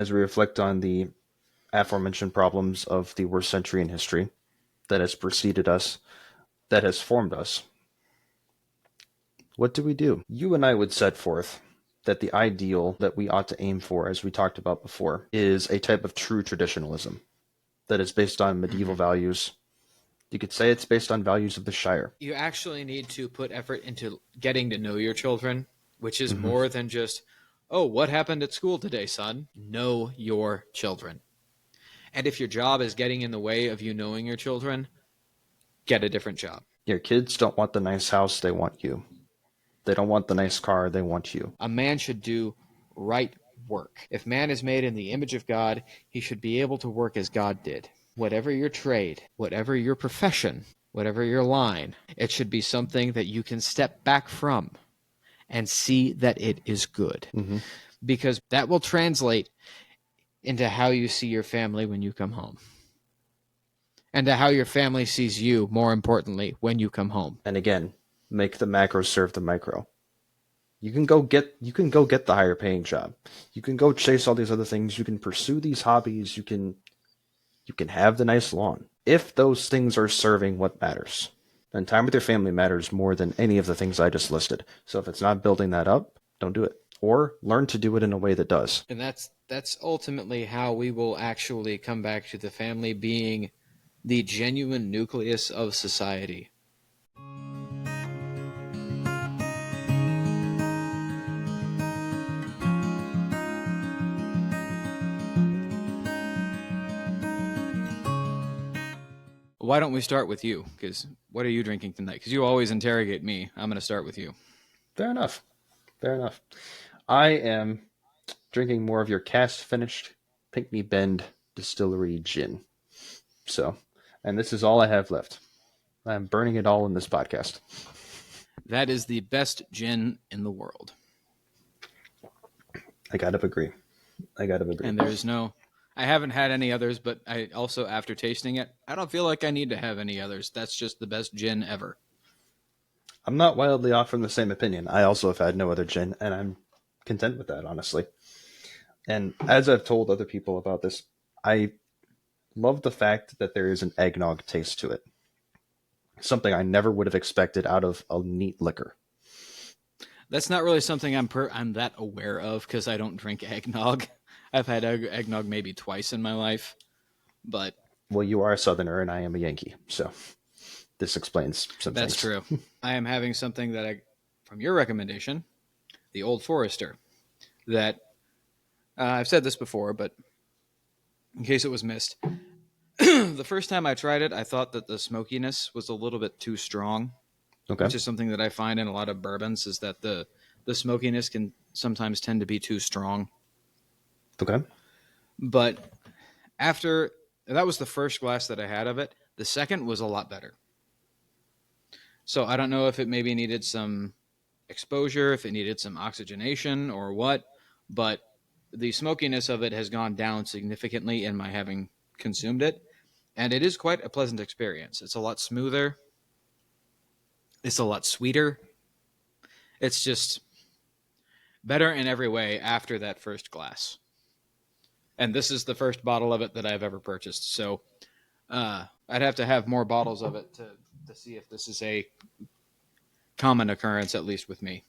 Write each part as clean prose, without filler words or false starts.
as we reflect on the aforementioned problems of the worst century in history that has preceded us, that has formed us, what do we do? You and I would set forth that the ideal that we ought to aim for, as we talked about before, is a type of true traditionalism that is based on medieval values. You could say it's based on values of the Shire. You actually need to put effort into getting to know your children, which is Mm-hmm. more than just, oh, what happened at school today, son? Know your children. And if your job is getting in the way of you knowing your children, get a different job. Your kids don't want the nice house, they want you. They don't want the nice car, they want you. A man should do right work. If man is made in the image of God, he should be able to work as God did. Whatever your trade, whatever your profession, whatever your line, it should be something that you can step back from and see that it is good. Mm-hmm. Because that will translate into how you see your family when you come home. And to how your family sees you, more importantly, when you come home. And again, make the macro serve the micro. You can go get the higher paying job. You can go chase all these other things. You can pursue these hobbies. You can have the nice lawn. If those things are serving what matters, then time with your family matters more than any of the things I just listed. So if it's not building that up, don't do it. Or learn to do it in a way that does. And that's ultimately how we will actually come back to the family being the genuine nucleus of society. Why don't we start with you? Because what are you drinking tonight? Because you always interrogate me. I'm going to start with you. Fair enough. Fair enough. I am drinking more of your cast finished Pinkney Bend Distillery gin. So, and this is all I have left. I'm burning it all in this podcast. That is the best gin in the world. I gotta agree. And there's no, I haven't had any others, but I also, after tasting it, I don't feel like I need to have any others. That's just the best gin ever. I'm not wildly off from the same opinion. I also have had no other gin, and I'm content with that, honestly. And as I've told other people about this, I love the fact that there is an eggnog taste to it. Something I never would have expected out of a neat liquor. That's not really something I'm that aware of because I don't drink eggnog. I've had eggnog maybe twice in my life, but Well, you are a Southerner, and I am a Yankee, so this explains some that's things. true. I am having something from your recommendation, the Old Forester, that I've said this before, but in case it was missed, the first time I tried it, I thought that the smokiness was a little bit too strong, Okay. which is something that I find in a lot of bourbons, is that the smokiness can sometimes tend to be too strong. Okay. But after that was the first glass that I had of it, the second was a lot better. So I don't know if it maybe needed some exposure, if it needed some oxygenation or what, but the smokiness of it has gone down significantly in my having consumed it. And it is quite a pleasant experience. It's a lot smoother. It's a lot sweeter. It's just better in every way after that first glass. And this is the first bottle of it that I've ever purchased. So I'd have to have more bottles of it to see if this is a common occurrence, at least with me.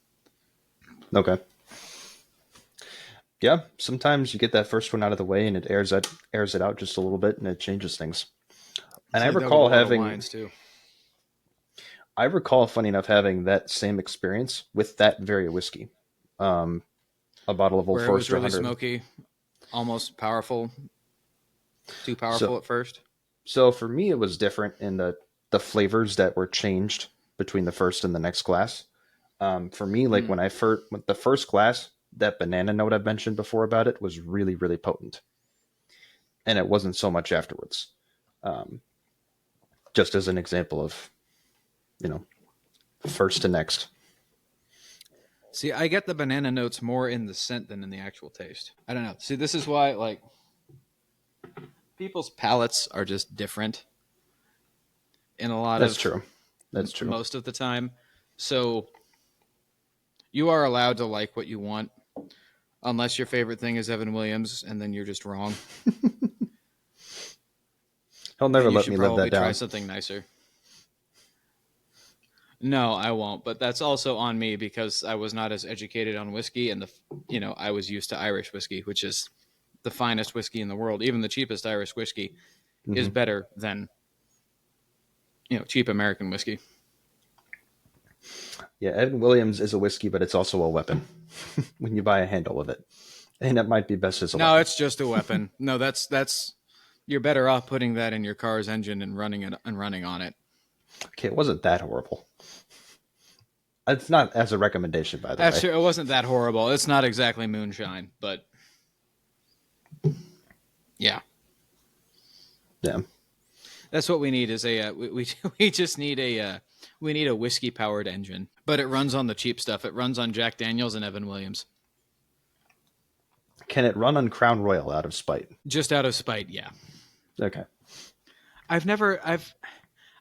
Okay. Yeah, sometimes you get that first one out of the way and it airs it out just a little bit and it changes things. And I recall having funny enough, having that same experience with that very whiskey. A bottle of Old where it was Forester really 100. smoky, almost powerful, too powerful So, at first. so for me, it was different in the flavors that were changed between the first and the next glass. For me, like when with the first glass, that banana note I mentioned before about it was really, really potent, and it wasn't so much afterwards. Um, just as an example of, you know, first to next. See, I get the banana notes more in the scent than in the actual taste. I don't know. See, this is why, like, people's palates are just different in a lot That's of true. That's true. most of the time. So you are allowed to like what you want. Unless your favorite thing is Evan Williams, and then you're just wrong. He'll Then never you let should me live probably that try down. something nicer. No, I won't. But that's also on me because I was not as educated on whiskey, and I was used to Irish whiskey, which is the finest whiskey in the world. Even the cheapest Irish whiskey is Hmm. better than cheap American whiskey. Yeah, Evan Williams is a whiskey, but it's also a weapon when you buy a handle of it. And it might be best as a No, weapon. it's just a weapon. No, that's you're better off putting that in your car's engine and running on it. Okay, it wasn't that horrible. It's not as a recommendation, by the That's way. true. It wasn't that horrible. It's not exactly moonshine, but yeah, Yeah. that's what we need. Is we just need we need a whiskey powered engine, but it runs on the cheap stuff. It runs on Jack Daniels and Evan Williams. Can it run on Crown Royal out of spite? Just out of spite, yeah. Okay. I've never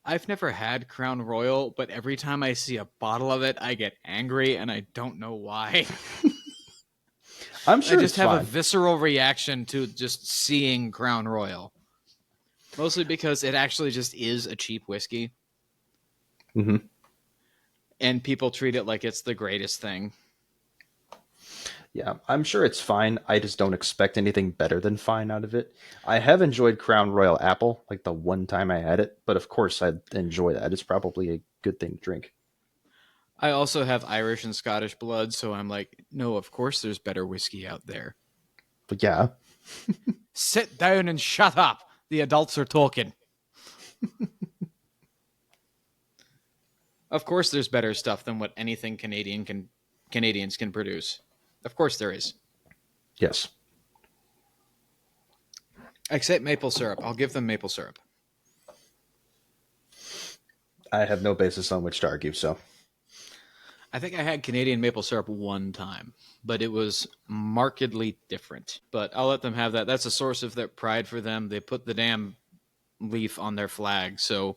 I've never had Crown Royal, but every time I see a bottle of it, I get angry, and I don't know why. I'm sure I just it's have a fine. visceral reaction to just seeing Crown Royal. Mostly because it actually just is a cheap whiskey. Hmm. And people treat it like it's the greatest thing. Yeah, I'm sure it's fine. I just don't expect anything better than fine out of it. I have enjoyed Crown Royal Apple, like the one time I had it, but of course I'd enjoy that. It's probably a good thing to drink. I also have Irish and Scottish blood, so I'm like, no, of course there's better whiskey out there. But yeah, Sit down and shut up. The adults are talking. Of course there's better stuff than what anything Canadians can produce. Of course there is. yes. Except maple syrup. I'll give them maple syrup. I have no basis on which to argue, so. I think I had Canadian maple syrup one time, but it was markedly different. But I'll let them have that. That's a source of their pride for them. They put the damn leaf on their flag, so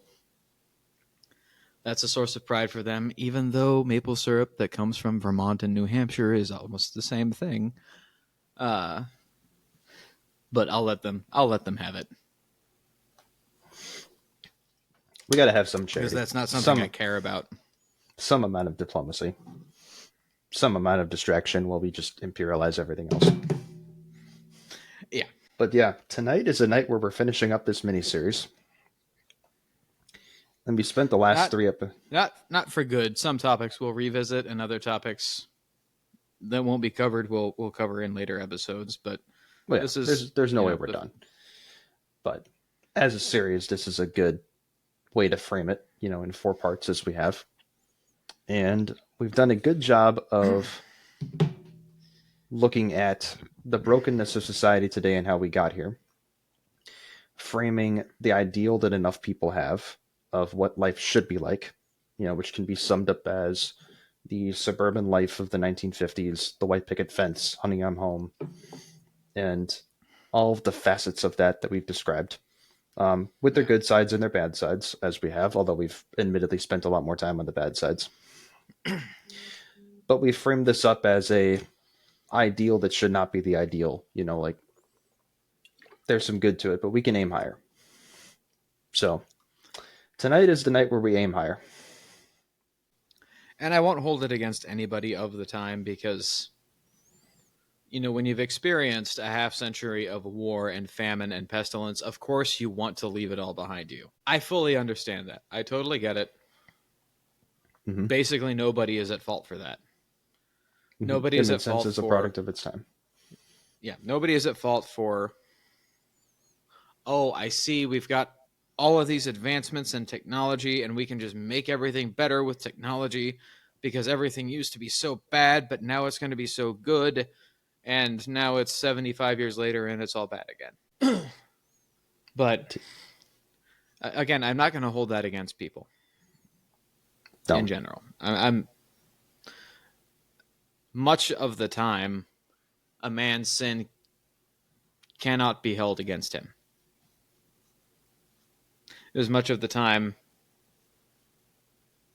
that's a source of pride for them, even though maple syrup that comes from Vermont and New Hampshire is almost the same thing. Uh, but I'll let them have it We got to have some because charity. that's not something I Some care about. some amount of diplomacy. Some amount of distraction while we just imperialize everything else. Yeah, But yeah, tonight is a night where we're finishing up this miniseries. And we spent the last not three not for good. Some topics we'll revisit, and other topics that won't be covered we'll cover in later episodes. But well, yeah, this is there's no way we're done. But as a series, this is a good way to frame it, in 4 parts as we have. And we've done a good job of looking at the brokenness of society today and how we got here, framing the ideal that enough people have of what life should be like, which can be summed up as the suburban life of the 1950s, the white picket fence, honey, I'm home, and all of the facets of that we've described, with their good sides and their bad sides, as we have, although we've admittedly spent a lot more time on the bad sides. But we framed this up as a ideal that should not be the ideal. Like there's some good to it, but we can aim higher. So tonight is the night where we aim higher. And I won't hold it against anybody of the time because, when you've experienced a half century of war and famine and pestilence, of course you want to leave it all behind you. I fully understand that. I totally get it. Mm-hmm. Basically, nobody is at fault for that. Mm-hmm. Nobody In is that at sense, fault as a for. product of its time. Yeah, nobody is at fault for. Oh, I see. We've got all of these advancements in technology, and we can just make everything better with technology because everything used to be so bad, but now it's going to be so good. And now it's 75 years later and it's all bad again. But again, I'm not going to hold that against people in Don't. general. I'm much of the time, a man's sin cannot be held against him. As much of the time,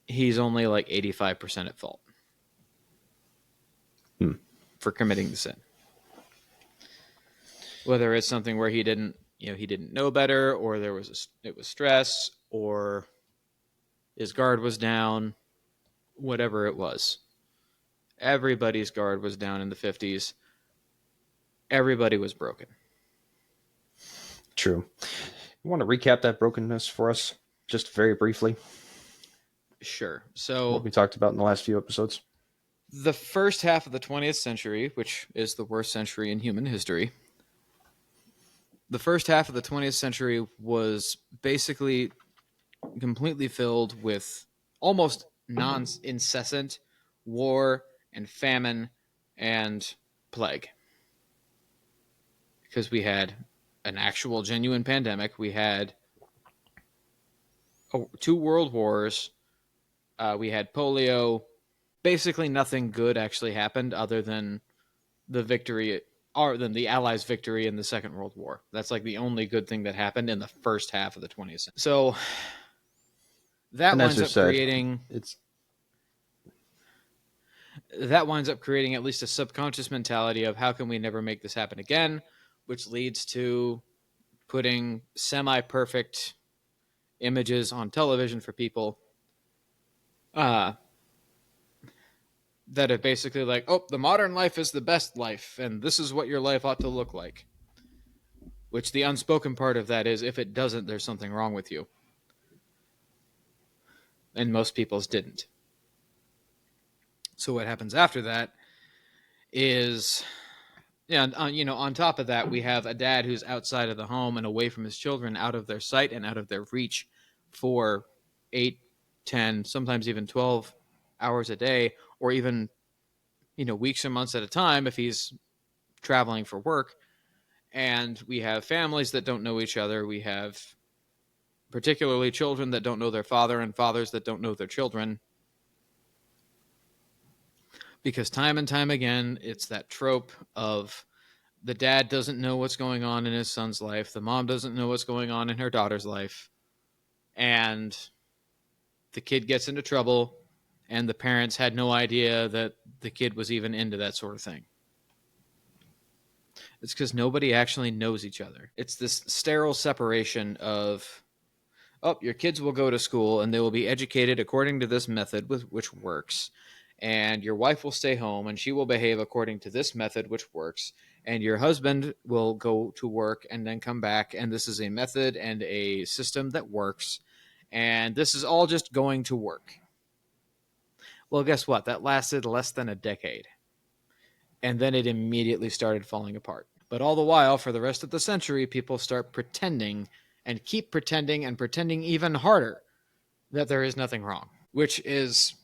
he's only like 85% at fault for committing the sin. whether it's something where he didn't know better, or it was stress, or his guard was down, whatever it was. Everybody's guard was down in the 50s. Everybody was broken. True. You want to recap that brokenness for us, just very briefly? Sure. What So we talked about in the last few episodes. the first half of the 20th century, which is the worst century in human history, the first half of the 20th century was basically completely filled with almost incessant war and famine and plague. Because we had an actual genuine pandemic, we had two world wars, we had polio. Basically, nothing good actually happened other than the victory, or than the Allies' victory in the Second World War. That's like the only good thing that happened in the first half of the 20th century. So that And as winds you up said, creating it's at least a subconscious mentality of how can we never make this happen again, which leads to putting semi-perfect images on television for people uh, that are basically like, oh, the modern life is the best life, and this is what your life ought to look like. Which the unspoken part of that is, if it doesn't, there's something wrong with you. And most people's didn't. So what happens after that is, on top of that, we have a dad who's outside of the home and away from his children, out of their sight and out of their reach for 8, 10, sometimes even 12 hours a day, or even, weeks or months at a time if he's traveling for work. And we have families that don't know each other. We have particularly children that don't know their father and fathers that don't know their children. Because time and time again, it's that trope of the dad doesn't know what's going on in his son's life. The mom doesn't know what's going on in her daughter's life. And the kid gets into trouble, and the parents had no idea that the kid was even into that sort of thing. It's because nobody actually knows each other. It's this sterile separation of, oh, your kids will go to school and they will be educated according to this method which works. And your wife will stay home and she will behave according to this method which works. And your husband will go to work and then come back. And this is a method and a system that works. And this is all just going to work. Well, guess what? That lasted less than a decade. And then it immediately started falling apart. But all the while, for the rest of the century, people start pretending and keep pretending and pretending even harder that there is nothing wrong, which is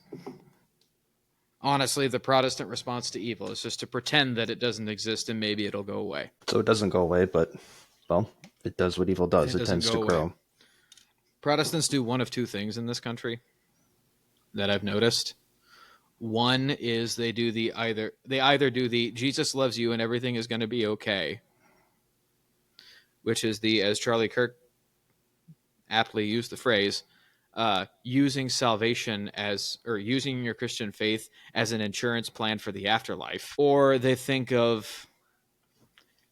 honestly the Protestant response to evil. It's just to pretend that it doesn't exist and maybe it'll go away. so it doesn't go away, but well, it does what evil does. It doesn't tends go to away. grow. Protestants do one of two things in this country that I've noticed. One is they either do the Jesus loves you and everything is going to be okay, which is as Charlie Kirk aptly used the phrase, using salvation or using your Christian faith as an insurance plan for the afterlife. Or they think of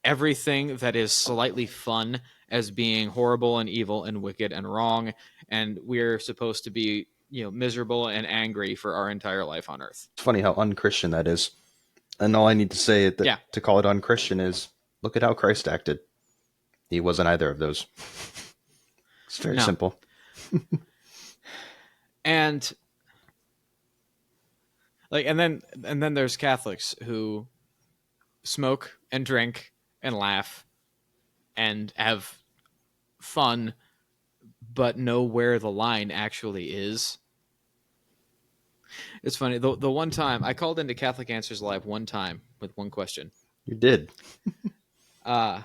everything that is slightly fun as being horrible and evil and wicked and wrong, and we're supposed to be, miserable and angry for our entire life on earth. It's funny how unchristian that is. And all I need to say to call it unchristian is look at how Christ acted. He wasn't either of those. It's very simple. And and then there's Catholics who smoke and drink and laugh and have fun, but know where the line actually is. It's funny. The one time I called into Catholic Answers Live one time with one question. You did. I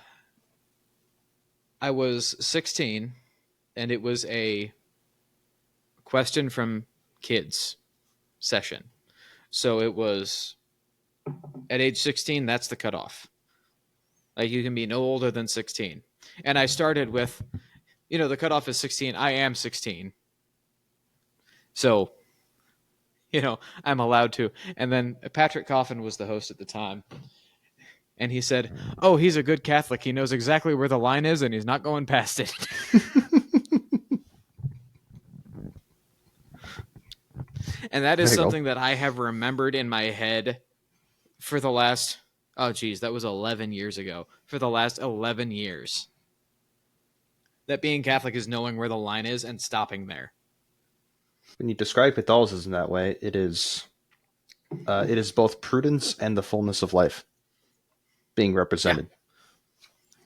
was 16, and it was a question from kids session. So it was at age 16, that's the cutoff. Like, you can be no older than 16. And I started with, the cutoff is 16. I am 16. So, I'm allowed to. And then Patrick Coffin was the host at the time. And he said, "Oh, he's a good Catholic. He knows exactly where the line is, and he's not going past it." And that is There you go. something that I have remembered in my head for the last, oh, geez, that was 11 years ago. For the last 11 years. That being Catholic is knowing where the line is and stopping there. When you describe Catholicism that way, it is both prudence and the fullness of life being Yeah. represented.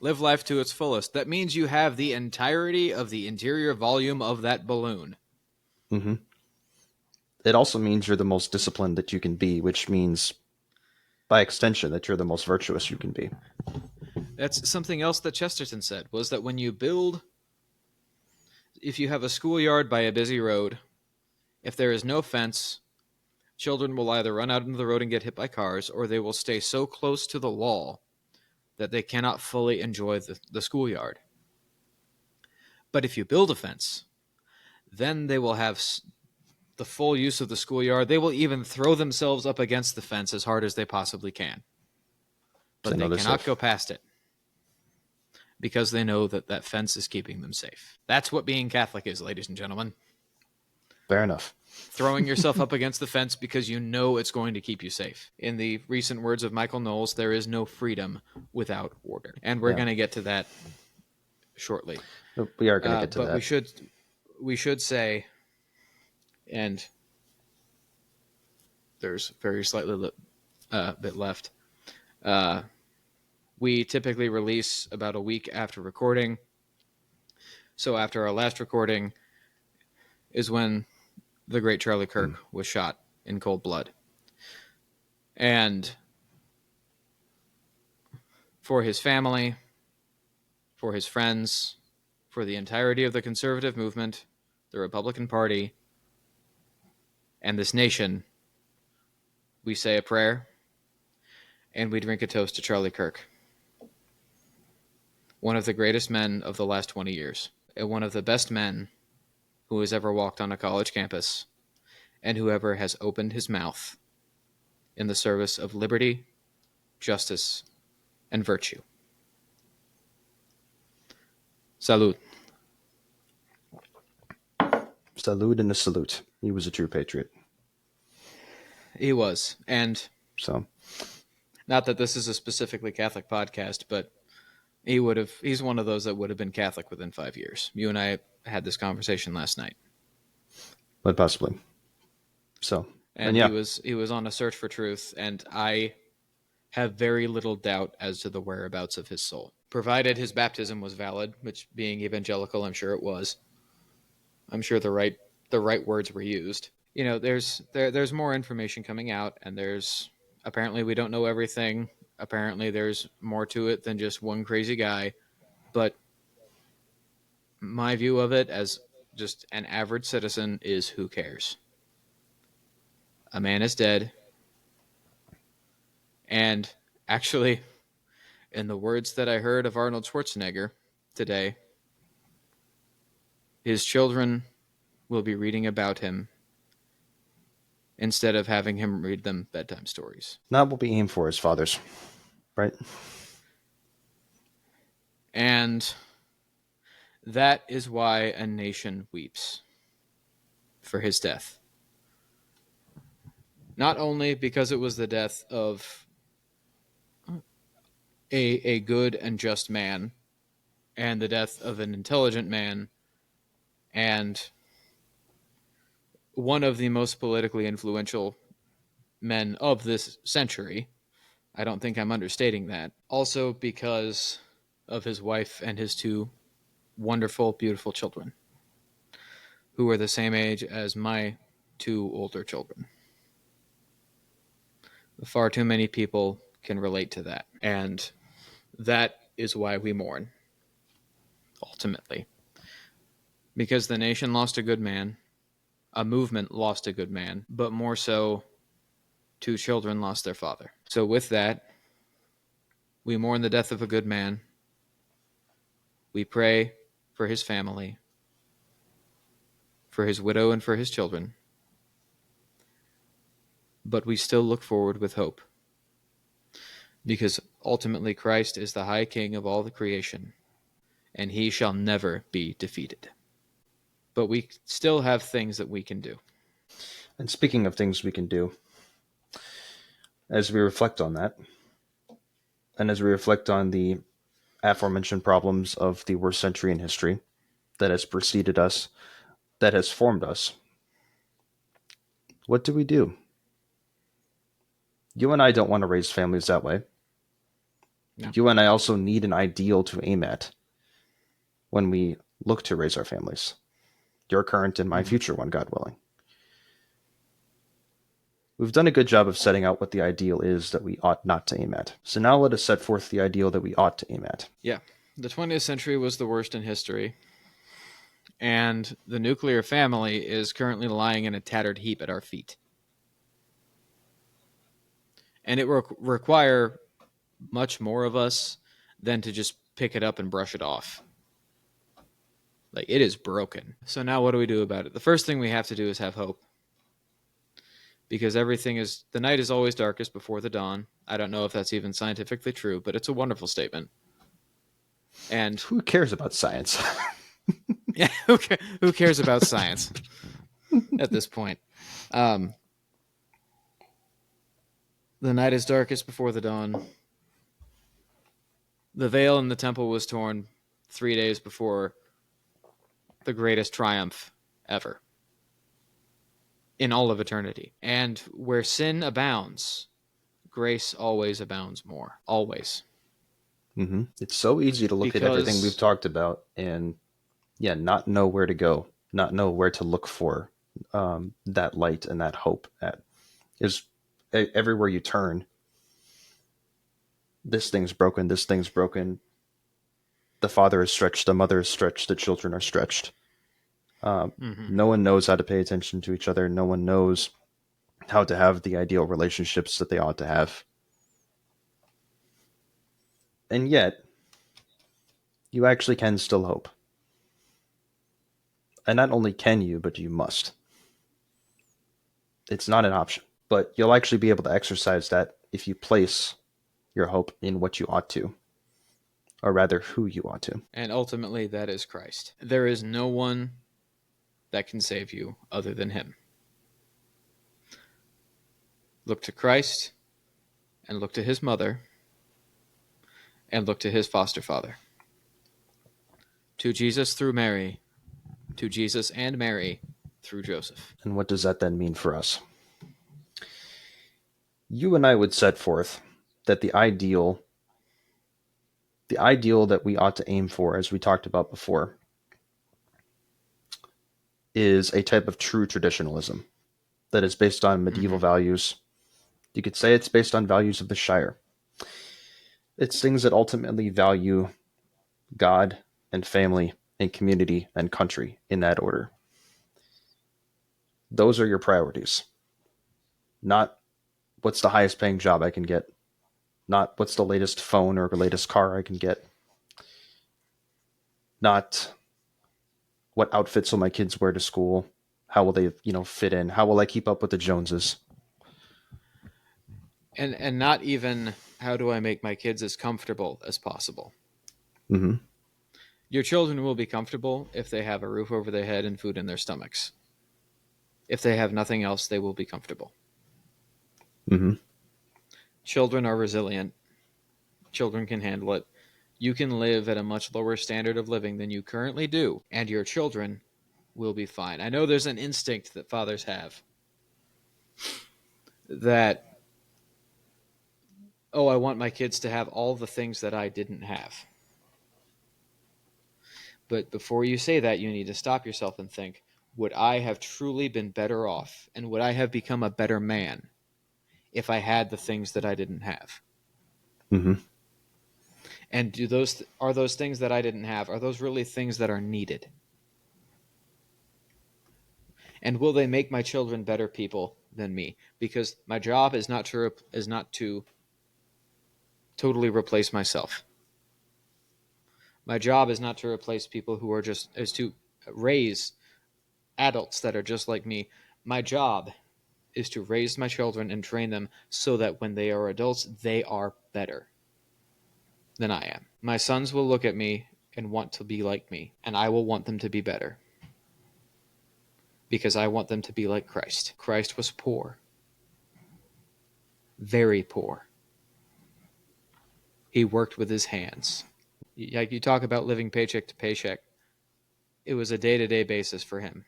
Live life to its fullest. That means you have the entirety of the interior volume of that balloon. Mm-hmm. It also means you're the most disciplined that you can be, which means, by extension, that you're the most virtuous you can be. That's something else that Chesterton said, was that when you build, if you have a schoolyard by a busy road, if there is no fence, children will either run out into the road and get hit by cars, or they will stay so close to the wall that they cannot fully enjoy the schoolyard. But if you build a fence, then they will have the full use of the schoolyard. They will even throw themselves up against the fence as hard as they possibly can. But they cannot go past it because they know that that fence is keeping them safe. That's what being Catholic is, ladies and gentlemen. Fair enough. Throwing yourself up against the fence because you know it's going to keep you safe. In the recent words of Michael Knowles, there is no freedom without order. And we're going to get to that shortly. We are going to get to but that. we should say, and there's very slightly bit left. We typically release about a week after recording. So after our last recording is when the great Charlie Kirk was shot in cold blood. And for his family, for his friends, for the entirety of the conservative movement, the Republican Party, and this nation, we say a prayer and we drink a toast to Charlie Kirk. One of the greatest men of the last 20 years, and one of the best men who has ever walked on a college campus, and whoever has opened his mouth in the service of liberty, justice, and virtue. Salud. Salute and a salute. He was a true patriot. He was. And So, not that this is a specifically Catholic podcast, but he's one of those that would have been Catholic within 5 years. You and I had this conversation last night. but possibly. So, And yeah. he was on a search for truth, and I have very little doubt as to the whereabouts of his soul. Provided his baptism was valid, which being evangelical, I'm sure it was. I'm sure the right words were used. You know, there's more information coming out, and there's apparently we don't know everything. Apparently there's more to it than just one crazy guy. But my view of it as just an average citizen is, who cares? A man is dead. And actually, in the words that I heard of Arnold Schwarzenegger today, his children will be reading about him instead of having him read them bedtime stories. Not what we aim for as fathers, right? And that is why a nation weeps for his death. Not only because it was the death of a good and just man, and the death of an intelligent man, and one of the most politically influential men of this century. I don't think I'm understating that. Also because of his wife and his two wonderful, beautiful children, who are the same age as my two older children. Far too many people can relate to that. And that is why we mourn, ultimately. Because the nation lost a good man, a movement lost a good man, but more so, two children lost their father. So with that, we mourn the death of a good man. We pray for his family, for his widow, and for his children. But we still look forward with hope. Because Ultimately, Christ is the high king of all the creation, and he shall never be defeated. But we still have things that we can do. And speaking of things we can do, as we reflect on that, and as we reflect on the aforementioned problems of the worst century in history that has preceded us, that has formed us, what do we do? You and I don't want to raise families that way. No. You and I also need an ideal to aim at when we look to raise our families. Your current and my future one, God willing. We've done a good job of setting out what the ideal is that we ought not to aim at. So now let us set forth the ideal that we ought to aim at. Yeah. The 20th century was the worst in history, and the nuclear family is currently lying in a tattered heap at our feet. And it will require much more of us than to just pick it up and brush it off. Like, it is broken. So now what do we do about it? The first thing we have to do is have hope. Because the night is always darkest before the dawn. I don't know if that's even scientifically true, but it's a wonderful statement. And who cares about science? Yeah, who cares about science at this point? The night is darkest before the dawn. The veil in the temple was torn 3 days before the greatest triumph ever in all of eternity. And where sin abounds, grace always abounds more. Always. Mm-hmm. It's so easy to look at everything we've talked about and, not know where to go, not know where to look for that light and that hope at. Is everywhere you turn, this thing's broken, this thing's broken. The father is stretched, the mother is stretched, the children are stretched. No one knows how to pay attention to each other. No one knows how to have the ideal relationships that they ought to have. And yet, you actually can still hope. And not only can you, but you must. It's not an option. But you'll actually be able to exercise that if you place your hope in what you ought to. Or rather, who you ought to. And ultimately, that is Christ. There is no one that can save you other than him. Look to Christ, and look to his mother, and look to his foster father. To Jesus through Mary, to Jesus and Mary through Joseph. And what does that then mean for us? You and I would set forth that the ideal that we ought to aim for, as we talked about before, is a type of true traditionalism that is based on medieval values. You could say it's based on values of the Shire. It's things that ultimately value God and family and community and country in that order. Those are your priorities. Not what's the highest paying job I can get. Not what's the latest phone or latest car I can get. Not what outfits will my kids wear to school. How will they, fit in? How will I keep up with the Joneses? And not even how do I make my kids as comfortable as possible. Mm-hmm. Your children will be comfortable if they have a roof over their head and food in their stomachs. If they have nothing else, they will be comfortable. Mm-hmm. Children are resilient. Children can handle it. You can live at a much lower standard of living than you currently do, and your children will be fine. I know there's an instinct that fathers have that, I want my kids to have all the things that I didn't have. But before you say that, you need to stop yourself and think, would I have truly been better off, and would I have become a better man if I had the things that I didn't have? Mm-hmm. And are those things that I didn't have, are those really things that are needed? And will they make my children better people than me? Because my job is not to totally replace myself. My job is not to replace people who are is to raise adults that are just like me. My job is to raise my children and train them so that when they are adults, they are better. than I am. My sons will look at me and want to be like me, and I will want them to be better because I want them to be like Christ. Christ was poor, very poor. He worked with his hands. Like you talk about living paycheck to paycheck, it was a day-to-day basis for him.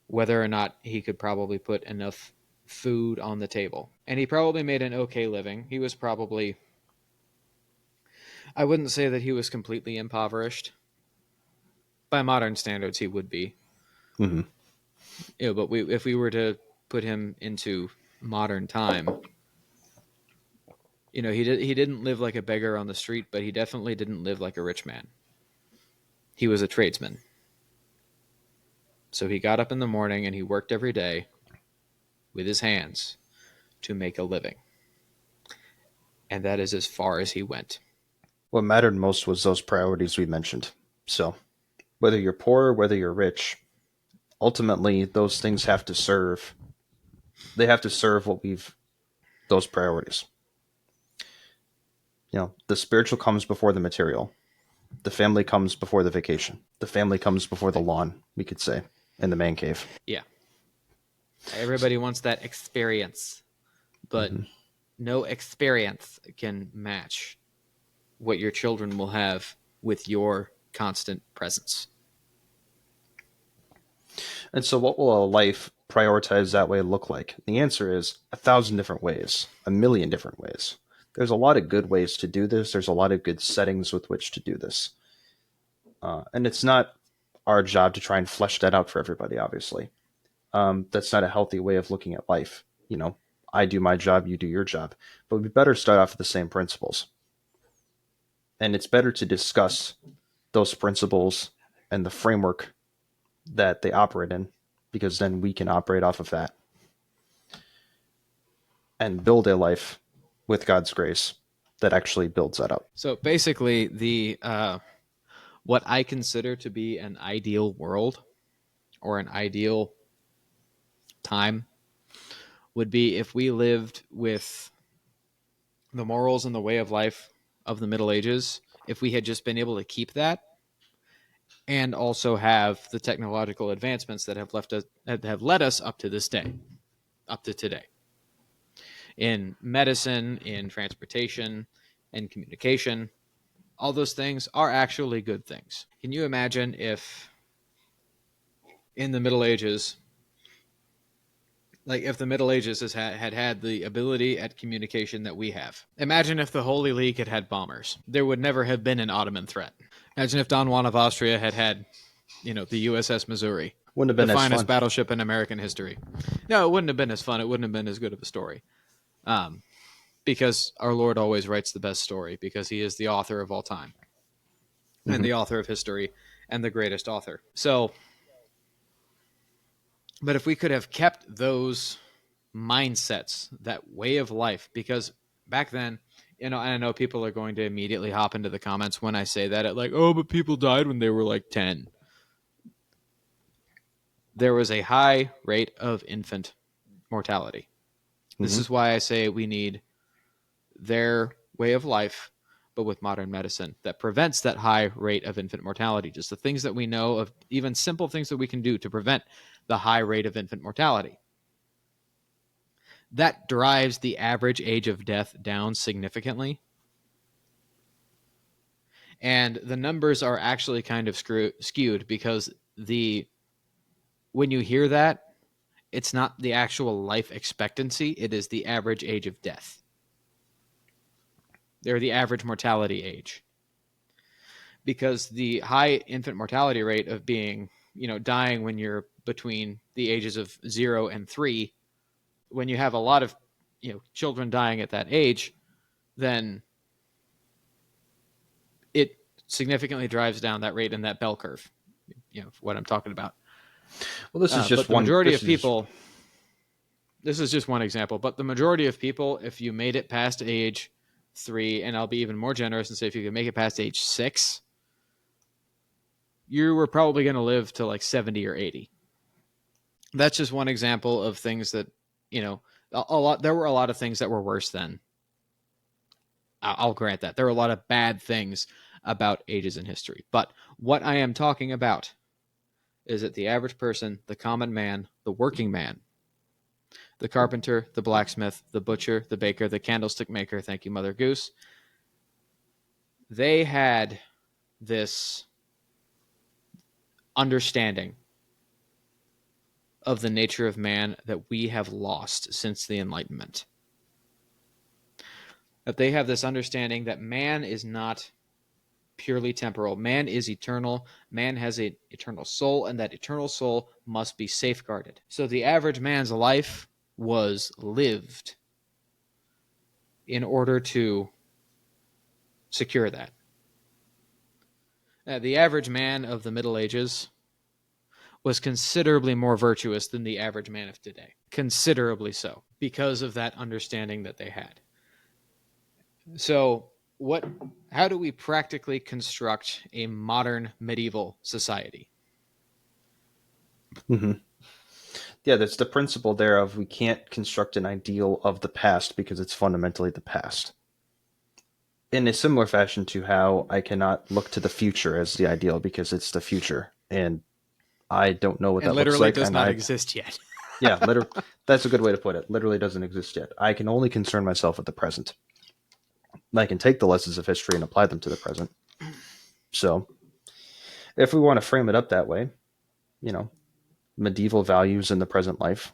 Whether or not he could probably put enough food on the table. And he probably made an okay living. He was probably, I wouldn't say that he was completely impoverished. By modern standards, he would be. Mm-hmm. But if we were to put him into modern time, he didn't live like a beggar on the street, but he definitely didn't live like a rich man. He was a tradesman. So he got up in the morning and he worked every day with his hands to make a living. And that is as far as he went. What mattered most was those priorities we mentioned. So, whether you're poor or whether you're rich, ultimately those things have to serve. They have to serve those priorities. The spiritual comes before the material. The family comes before the vacation. The family comes before the lawn, we could say, in the man cave. Yeah. Everybody wants that experience, but no experience can match what your children will have with your constant presence. And so what will a life prioritized that way look like? The answer is 1,000 different ways, 1,000,000 different ways. There's a lot of good ways to do this. There's a lot of good settings with which to do this. And it's not our job to try and flesh that out for everybody, obviously. That's not a healthy way of looking at life. I do my job, you do your job. But we better start off with the same principles. And it's better to discuss those principles and the framework that they operate in, because then we can operate off of that and build a life with God's grace that actually builds that up. So basically, the what I consider to be an ideal world or an ideal time would be if we lived with the morals and the way of life of the Middle Ages, if we had just been able to keep that and also have the technological advancements that have led us up to this day, up to today. In medicine, in transportation, in communication, all those things are actually good things. Can you imagine if in the Middle Ages, if the Middle Ages had the ability at communication that we have? Imagine if the Holy League had bombers. There would never have been an Ottoman threat. Imagine if Don Juan of Austria had the USS Missouri. Wouldn't have been the as finest fun. battleship in American history. No, it wouldn't have been as fun. It wouldn't have been as good of a story. Because our Lord always writes the best story, because he is the author of all time and the author of history and the greatest author. So, but if we could have kept those mindsets, that way of life, because back then, and I know people are going to immediately hop into the comments when I say that, but people died when they were 10. There was a high rate of infant mortality. This is why I say we need their way of life, but with modern medicine that prevents that high rate of infant mortality. Just the things that we know of, even simple things that we can do to prevent the high rate of infant mortality. That drives the average age of death down significantly. And the numbers are actually kind of skewed, because when you hear that, it's not the actual life expectancy, it is the average age of death. They're the average mortality age. Because the high infant mortality rate of being, dying when you're between the ages of 0 and 3, when you have a lot of, children dying at that age, then it significantly drives down that rate in that bell curve. What I'm talking about. Well, this is just but the one. majority of people. This is just one example, but the majority of people, if you made it past age 3, and I'll be even more generous and say if you can make it past age 6, you were probably going to live to 70 or 80. That's just one example of things that, a lot. There were a lot of things that were worse then. I'll grant that. There are a lot of bad things about ages in history. But what I am talking about is that the average person, the common man, the working man, the carpenter, the blacksmith, the butcher, the baker, the candlestick maker, thank you, Mother Goose, they had this understanding of the nature of man that we have lost since the Enlightenment. That they have this understanding that man is not purely temporal. Man is eternal. Man has an eternal soul, and that eternal soul must be safeguarded. So the average man's life was lived in order to secure that. The average man of the Middle Ages was considerably more virtuous than the average man of today. Considerably so, because of that understanding that they had. So, how do we practically construct a modern medieval society? Mm-hmm. Yeah, that's the principle there of we can't construct an ideal of the past because it's fundamentally the past. In a similar fashion to how I cannot look to the future as the ideal because it's the future, and I don't know what And that looks literally like. does and not exist yet. Yeah, that's a good way to put it. Literally doesn't exist yet. I can only concern myself with the present. I can take the lessons of history and apply them to the present. So, if we want to frame it up that way, medieval values in the present life,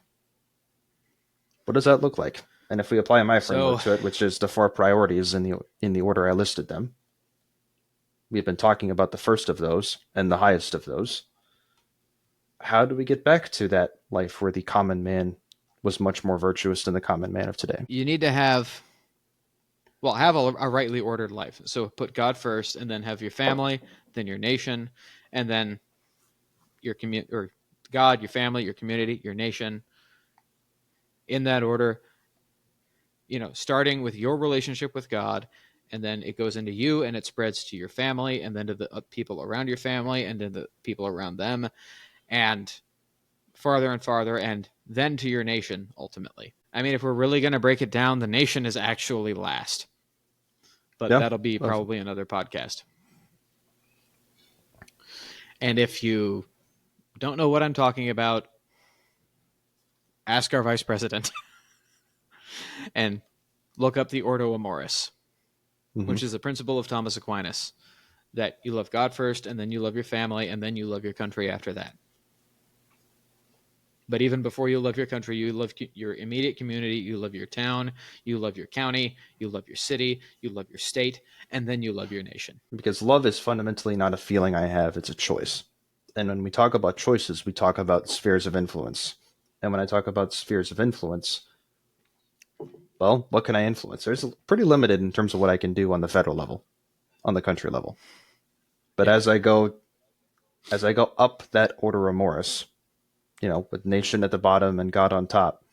what does that look like? And if we apply my framework to it, which is the 4 priorities in the order I listed them, we've been talking about the first of those and the highest of those. How do we get back to that life where the common man was much more virtuous than the common man of today? You need to have a rightly ordered life. So put God first, and then have your family, then your nation, and then your community, or God, your family, your community, your nation, in that order. Starting with your relationship with God, and then it goes into you, and it spreads to your family, and then to the people around your family, and then the people around them, and farther and farther, and then to your nation, ultimately. I mean, if we're really going to break it down, the nation is actually last. But Yeah. that'll be probably another podcast. And if you don't know what I'm talking about, ask our vice president and look up the Ordo Amoris, which is the principle of Thomas Aquinas, that you love God first, and then you love your family, and then you love your country after that. But even before you love your country, you love your immediate community, you love your town, you love your county, you love your city, you love your state, and then you love your nation. Because love is fundamentally not a feeling I have, it's a choice. And when we talk about choices, we talk about spheres of influence. And when I talk about spheres of influence, well, what can I influence? There's pretty limited in terms of what I can do on the federal level, on the country level. But as I go up that Order of Morris, with nation at the bottom and God on top,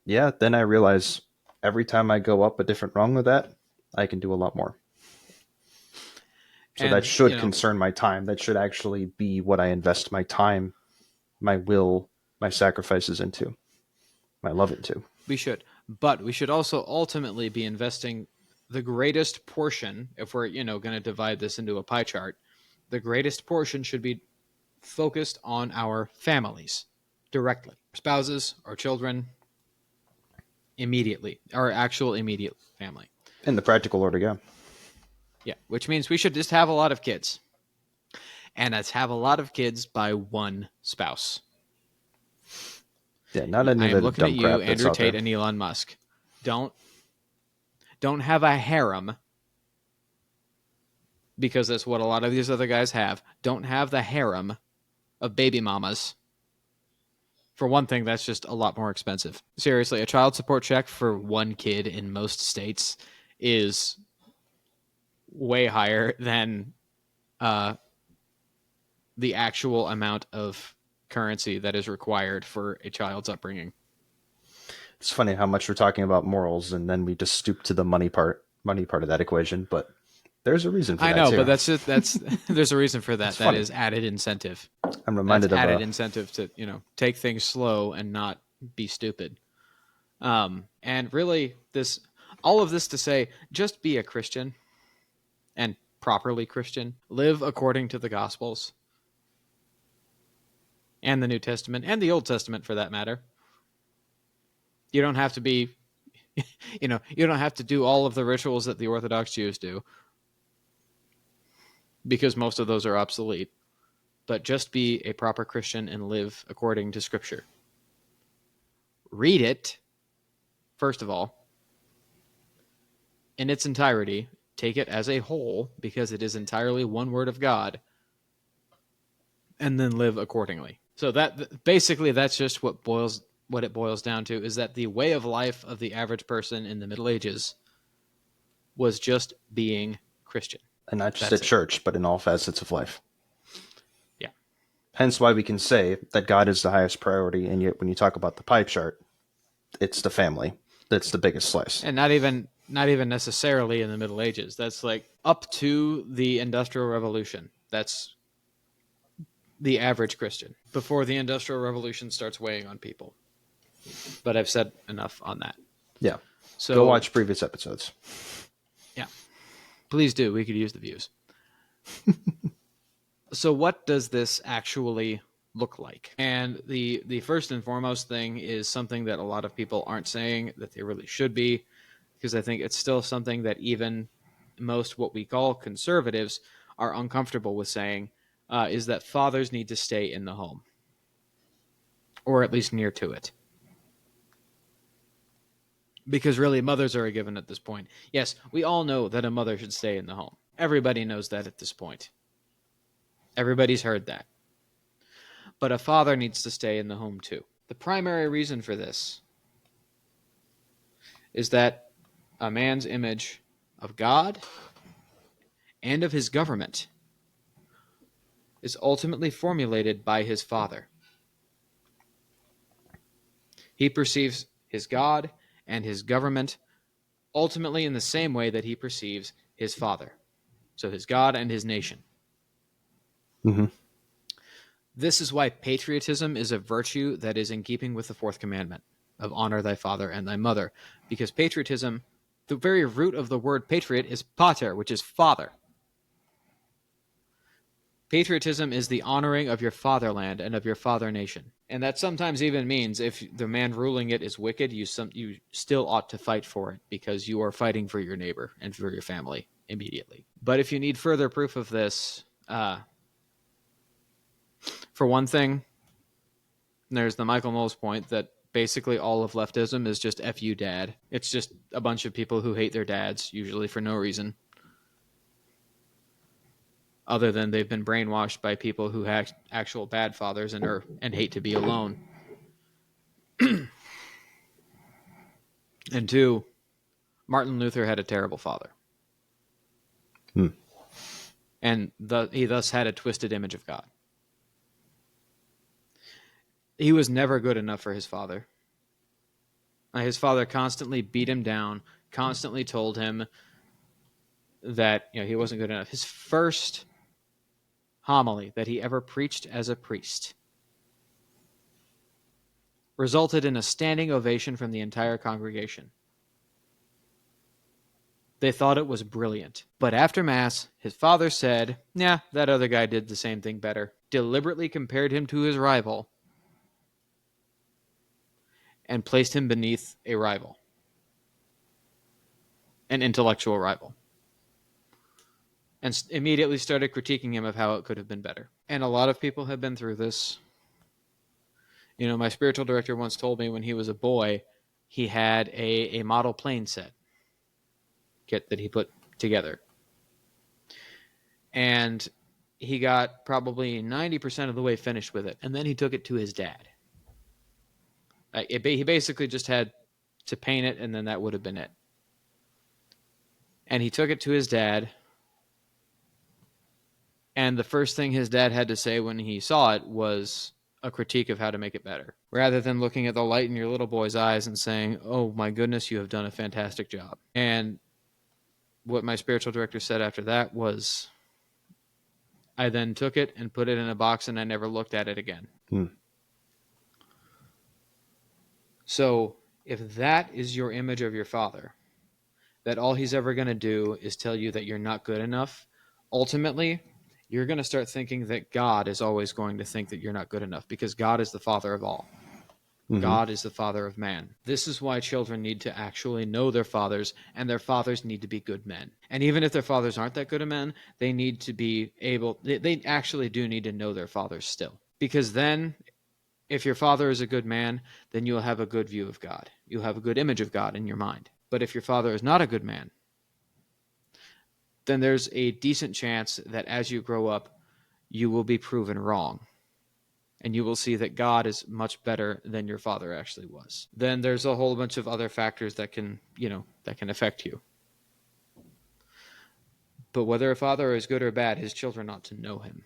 then I realize every time I go up a different rung with that, I can do a lot more. So that should concern my time. That should actually be what I invest my time, my will, my sacrifices into, my love into. We should. But we should also ultimately be investing the greatest portion, if we're, going to divide this into a pie chart, the greatest portion should be focused on our families directly. Spouses, our children, immediately. Our actual immediate family. In the practical order, yeah. Yeah, which means we should just have a lot of kids. And let's have a lot of kids by one spouse. Yeah, not any of the I'm looking dumb at you, crap that's Andrew out Tate there. and Elon Musk. Don't have a harem, because that's what a lot of these other guys have. Don't have the harem of baby mamas. For one thing, that's just a lot more expensive. Seriously, a child support check for one kid in most states is way higher than the actual amount of currency that is required for a child's upbringing. It's funny how much we're talking about morals, and then we just stoop to the money part of that equation. But there's a reason for that. I know, too. but that's there's a reason for that. It's that funny. is added incentive. I'm reminded That's of added incentive to take things slow and not be stupid. And really, All of this to say, just be a Christian and properly Christian. Live according to the Gospels and the New Testament and the Old Testament for that matter. You don't have to be, you don't have to do all of the rituals that the Orthodox Jews do because most of those are obsolete. But just be a proper Christian and live according to Scripture. Read it, first of all, in its entirety. Take it as a whole because it is entirely one word of God, and then live accordingly. So that basically that's just what it boils down to, is that the way of life of the average person in the Middle Ages was just being Christian. And not just That's at it. church, but in all facets of life. Yeah. Hence why we can say that God is the highest priority, and yet when you talk about the pie chart, it's the family that's the biggest slice. And not even necessarily in the Middle Ages. That's like up to the Industrial Revolution. That's the average Christian before the Industrial Revolution starts weighing on people. But I've said enough on that. Yeah. So Go watch previous episodes. Yeah. Please do. We could use the views. So what does this actually look like? And the first and foremost thing is something that a lot of people aren't saying that they really should be, because I think it's still something that even most what we call conservatives are uncomfortable with saying, is that fathers need to stay in the home, or at least near to it. Because really, mothers are a given at this point. Yes, we all know that a mother should stay in the home. Everybody knows that at this point. Everybody's heard that. But a father needs to stay in the home too. The primary reason for this is that a man's image of God and of his government is ultimately formulated by his father. He perceives his God and his government ultimately in the same way that he perceives his father. So his God and his nation. Mm-hmm. This is why patriotism is a virtue that is in keeping with the fourth commandment of honor thy father and thy mother. Because patriotism, the very root of the word patriot is pater, which is father. Patriotism is the honoring of your fatherland and of your father nation. And that sometimes even means if the man ruling it is wicked, you still ought to fight for it because you are fighting for your neighbor and for your family immediately. But if you need further proof of this, for one thing, there's the Michael Knowles point that basically all of leftism is just F you dad. It's just a bunch of people who hate their dads, usually for no reason, other than they've been brainwashed by people who have actual bad fathers and hate to be alone. And two, Martin Luther had a terrible father. And he thus had a twisted image of God. He was never good enough for his father. His father constantly beat him down, constantly told him that he wasn't good enough. His first homily that he ever preached as a priest resulted in a standing ovation from the entire congregation. They thought it was brilliant. But after Mass, his father said, "Yeah, that other guy did the same thing better." Deliberately compared him to his rival and placed him beneath a rival, an intellectual rival, and immediately started critiquing him of how it could have been better. And a lot of people have been through this. My spiritual director once told me when he was a boy, he had a model plane set kit that he put together. And he got probably 90% of the way finished with it. And then he took it to his dad. He basically just had to paint it, and then that would have been it. And he took it to his dad. And the first thing his dad had to say when he saw it was a critique of how to make it better, rather than looking at the light in your little boy's eyes and saying, "Oh my goodness, you have done a fantastic job." And what my spiritual director said after that was, I then took it and put it in a box and I never looked at it again. So if that is your image of your father, that all he's ever going to do is tell you that you're not good enough, ultimately, you're going to start thinking that God is always going to think that you're not good enough, because God is the father of all. Mm-hmm. God is the father of man. This is why children need to actually know their fathers, and their fathers need to be good men. And even if their fathers aren't that good of men, they need to be able, they actually do need to know their fathers still. Because then, if your father is a good man, then you'll have a good view of God. You'll have a good image of God in your mind. But if your father is not a good man, then there's a decent chance that as you grow up, you will be proven wrong. And you will see that God is much better than your father actually was. Then there's a whole bunch of other factors that can, that can affect you. But whether a father is good or bad, his children ought to know him.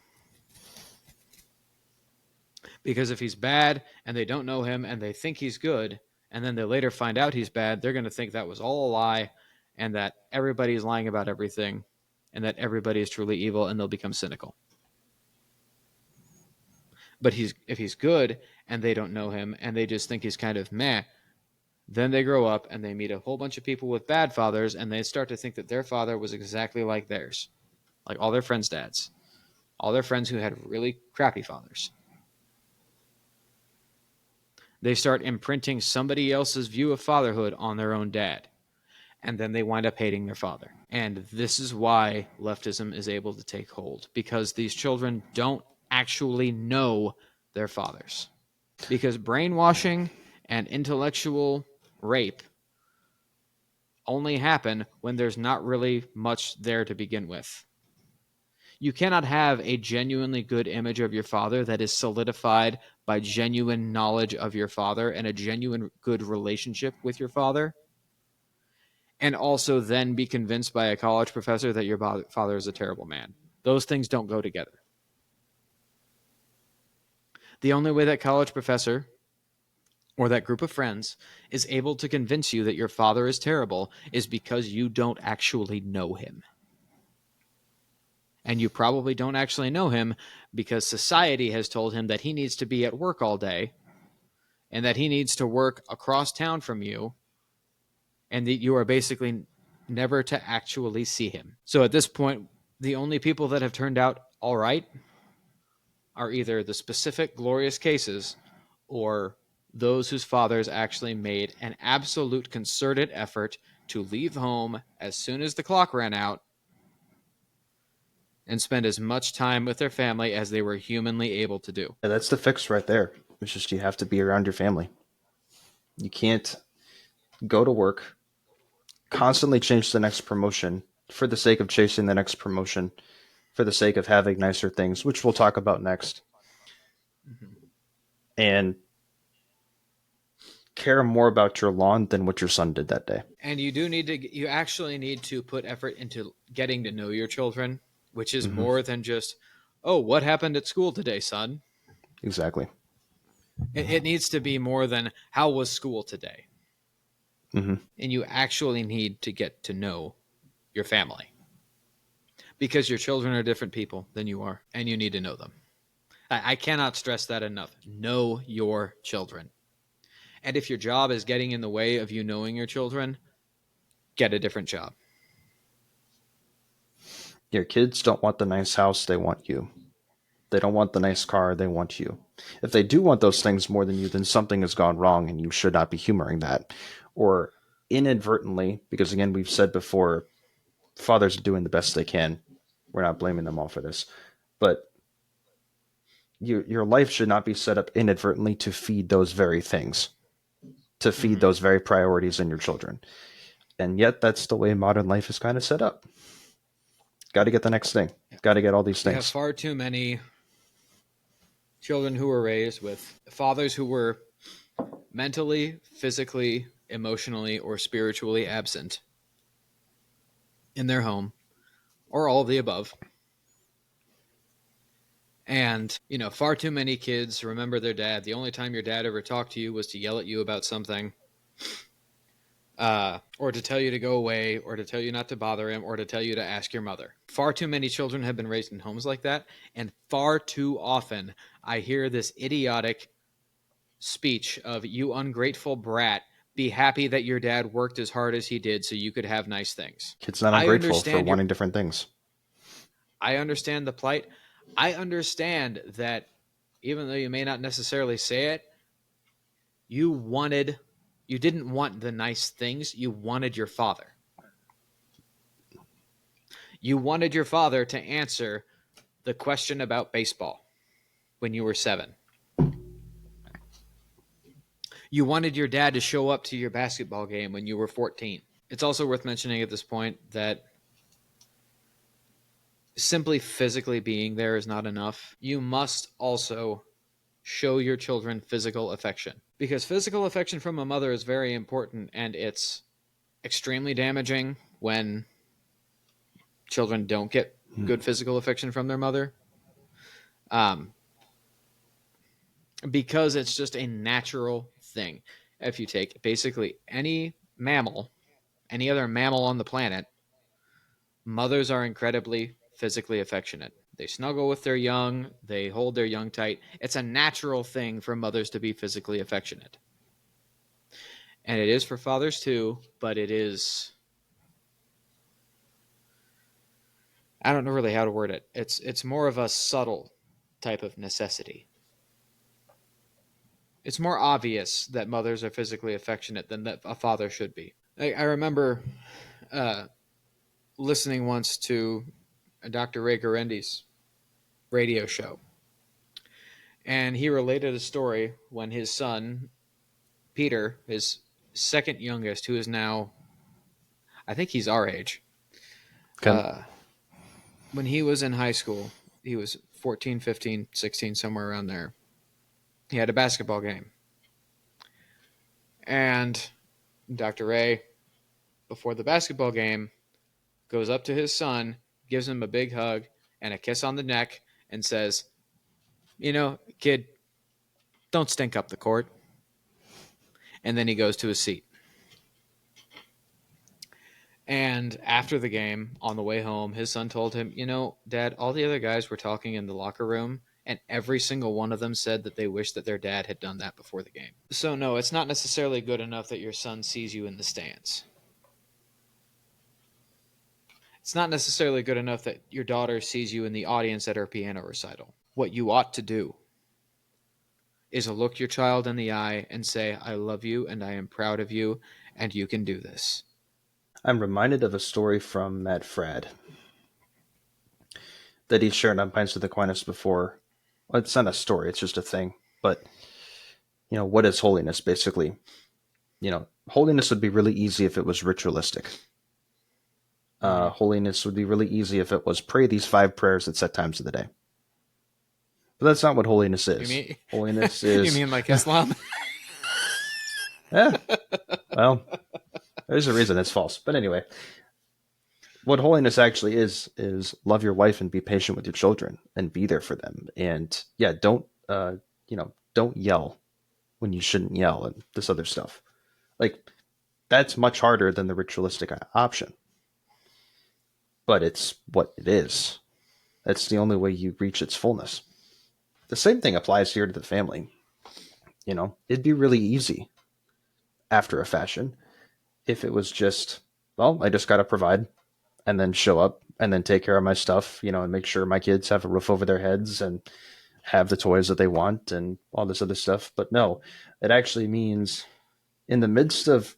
Because if he's bad and they don't know him and they think he's good, and then they later find out he's bad, they're going to think that was all a lie and that everybody's lying about everything and that everybody is truly evil, and they'll become cynical. But if he's good and they don't know him and they just think he's kind of meh, then they grow up and they meet a whole bunch of people with bad fathers, and they start to think that their father was exactly like theirs, like all their friends' dads, all their friends who had really crappy fathers. They start imprinting somebody else's view of fatherhood on their own dad, and then they wind up hating their father. And this is why leftism is able to take hold, because these children don't actually know their fathers. Because brainwashing and intellectual rape only happen when there's not really much there to begin with. You cannot have a genuinely good image of your father that is solidified by genuine knowledge of your father and a genuine good relationship with your father, and also then be convinced by a college professor that your father is a terrible man. Those things don't go together. The only way that college professor or that group of friends is able to convince you that your father is terrible is because you don't actually know him. And you probably don't actually know him because society has told him that he needs to be at work all day and that he needs to work across town from you, and that you are basically never to actually see him. So at this point, the only people that have turned out all right are either the specific glorious cases or those whose fathers actually made an absolute concerted effort to leave home as soon as the clock ran out and spend as much time with their family as they were humanly able to do. Yeah, that's the fix right there. It's just you have to be around your family. You can't go to work, constantly chase the next promotion for the sake of chasing the next promotion, for the sake of having nicer things, which we'll talk about next, and care more about your lawn than what your son did that day. And you actually need to put effort into getting to know your children, which is more than just, oh, what happened at school today, son? Exactly. It needs to be more than, how was school today? Mm-hmm. And you actually need to get to know your family, because your children are different people than you are, and you need to know them. I cannot stress that enough. Know your children. And if your job is getting in the way of you knowing your children, get a different job. Your kids don't want the nice house, they want you. They don't want the nice car, they want you. If they do want those things more than you, then something has gone wrong and you should not be humoring that. Or inadvertently, because again, we've said before, fathers are doing the best they can. We're not blaming them all for this. But your life should not be set up inadvertently to feed those very things, to feed those very priorities in your children. And yet that's the way modern life is kind of set up. Got to get the next thing. Got to get all these You have things. far too many children who were raised with fathers who were mentally, physically, emotionally, or spiritually absent in their home, or all of the above. And, far too many kids remember their dad. The only time your dad ever talked to you was to yell at you about something, or to tell you to go away, or to tell you not to bother him, or to tell you to ask your mother. Far too many children have been raised in homes like that, and far too often I hear this idiotic speech of, you ungrateful brat, be happy that your dad worked as hard as he did so you could have nice things. Kids not I ungrateful for understand your wanting different things. I understand the plight. I understand that even though you may not necessarily say it, you didn't want the nice things, you wanted your father. You wanted your father to answer the question about baseball when you were 7. You wanted your dad to show up to your basketball game when you were 14. It's also worth mentioning at this point that simply physically being there is not enough. You must also show your children physical affection, because physical affection from a mother is very important, and it's extremely damaging when children don't get good physical affection from their mother. Um, because it's just a natural thing. If you take basically any mammal, any other mammal on the planet, mothers are incredibly physically affectionate. They snuggle with their young, they hold their young tight. It's a natural thing for mothers to be physically affectionate. And it is for fathers too, but it is, I don't know really how to word it. It's more of a subtle type of necessity. It's more obvious that mothers are physically affectionate than that a father should be. I remember uh, listening once to Dr. Ray Garendi's radio show, and he related a story when his son, Peter, his second youngest, who is now, I think he's our age, Okay. when he was in high school, he was 14, 15, 16, somewhere around there. He had a basketball game. And Dr. Ray, before the basketball game, goes up to his son, gives him a big hug and a kiss on the neck, and says, kid, don't stink up the court. And then he goes to his seat. And after the game, on the way home, his son told him, Dad, all the other guys were talking in the locker room, and every single one of them said that they wish that their dad had done that before the game. So, no, it's not necessarily good enough that your son sees you in the stands. It's not necessarily good enough that your daughter sees you in the audience at her piano recital. What you ought to do is look your child in the eye and say, I love you and I am proud of you and you can do this. I'm reminded of a story from Matt Fradd that he shared on Pints with Aquinas before. Well, it's not a story, it's just a thing. But, what is holiness, basically? Holiness would be really easy if it was ritualistic. Holiness would be really easy if it was pray these 5 prayers at set times of the day. But that's not what holiness is. Holiness is... You mean like Islam? Yeah. Well, there's a reason it's false. But anyway, what holiness actually is love your wife and be patient with your children and be there for them. And yeah, don't yell when you shouldn't yell and this other stuff. Like, that's much harder than the ritualistic option. But it's what it is. That's the only way you reach its fullness. The same thing applies here to the family. It'd be really easy after a fashion if it was just, well, I just got to provide and then show up and then take care of my stuff, and make sure my kids have a roof over their heads and have the toys that they want and all this other stuff. But no, it actually means in the midst of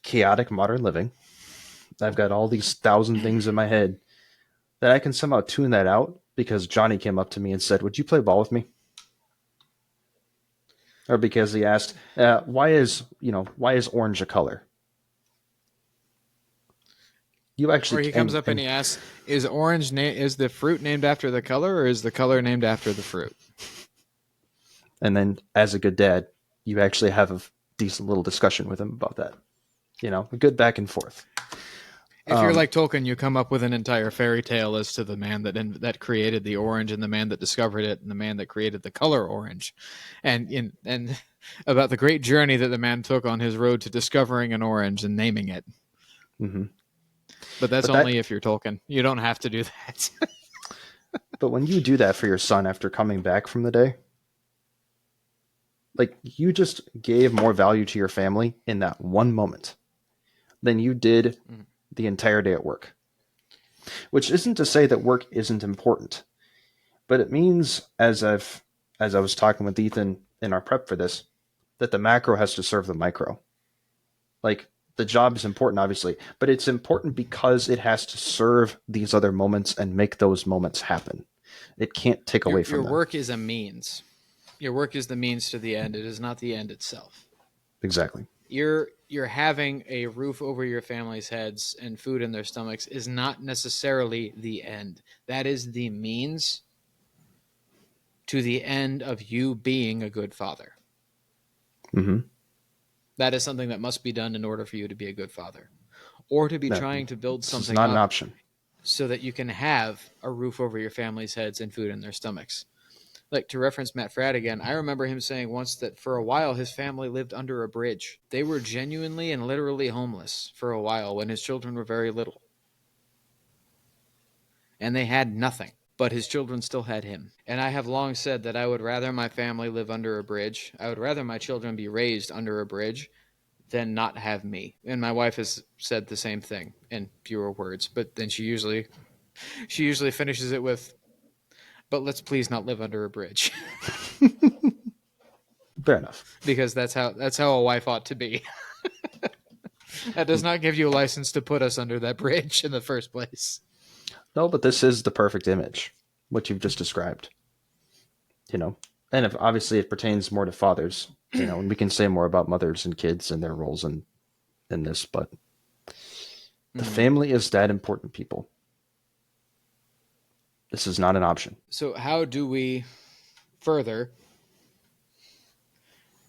chaotic modern living, I've got all these 1,000 things in my head that I can somehow tune that out because Johnny came up to me and said, would you play ball with me? Or because he asked, why is orange a color? You actually, or he comes up and he asks, is the fruit named after the color or is the color named after the fruit? And then as a good dad, you actually have a decent little discussion with him about that. A good back and forth. If you're like Tolkien, you come up with an entire fairy tale as to the man that created the orange and the man that discovered it and the man that created the color orange, and about the great journey that the man took on his road to discovering an orange and naming it. Mm-hmm. But that's only if you're Tolkien. You don't have to do that. But when you do that for your son after coming back from the day, Like, you just gave more value to your family in that one moment than you did the entire day at work. Which isn't to say that work isn't important, but it means, as I was talking with Ethan in our prep for this, that the macro has to serve the micro. Like, the job is important, obviously, but it's important because it has to serve these other moments and make those moments happen. It can't take away from Your them. work is a means. Your work is the means to the end. It is not the end itself. Exactly. You're having a roof over your family's heads and food in their stomachs is not necessarily the end. That is the means to the end of you being a good father. Mm-hmm. That is something that must be done in order for you to be a good father, or to be trying to build This is something not an up option. so that you can have a roof over your family's heads and food in their stomachs. Like, to reference Matt Fradd again, I remember him saying once that for a while his family lived under a bridge. They were genuinely and literally homeless for a while when his children were very little. And they had nothing, but his children still had him. And I have long said that I would rather my family live under a bridge. I would rather my children be raised under a bridge than not have me. And my wife has said the same thing in fewer words, but then she usually finishes it with, but let's please not live under a bridge. Fair enough. Because that's how a wife ought to be. That does not give you a license to put us under that bridge in the first place. No, but this is the perfect image, what you've just described. You know, and if, obviously it pertains more to fathers, you know, and we can say more about mothers and kids and their roles in this, but the family is that important, people. This is not an option. So how do we further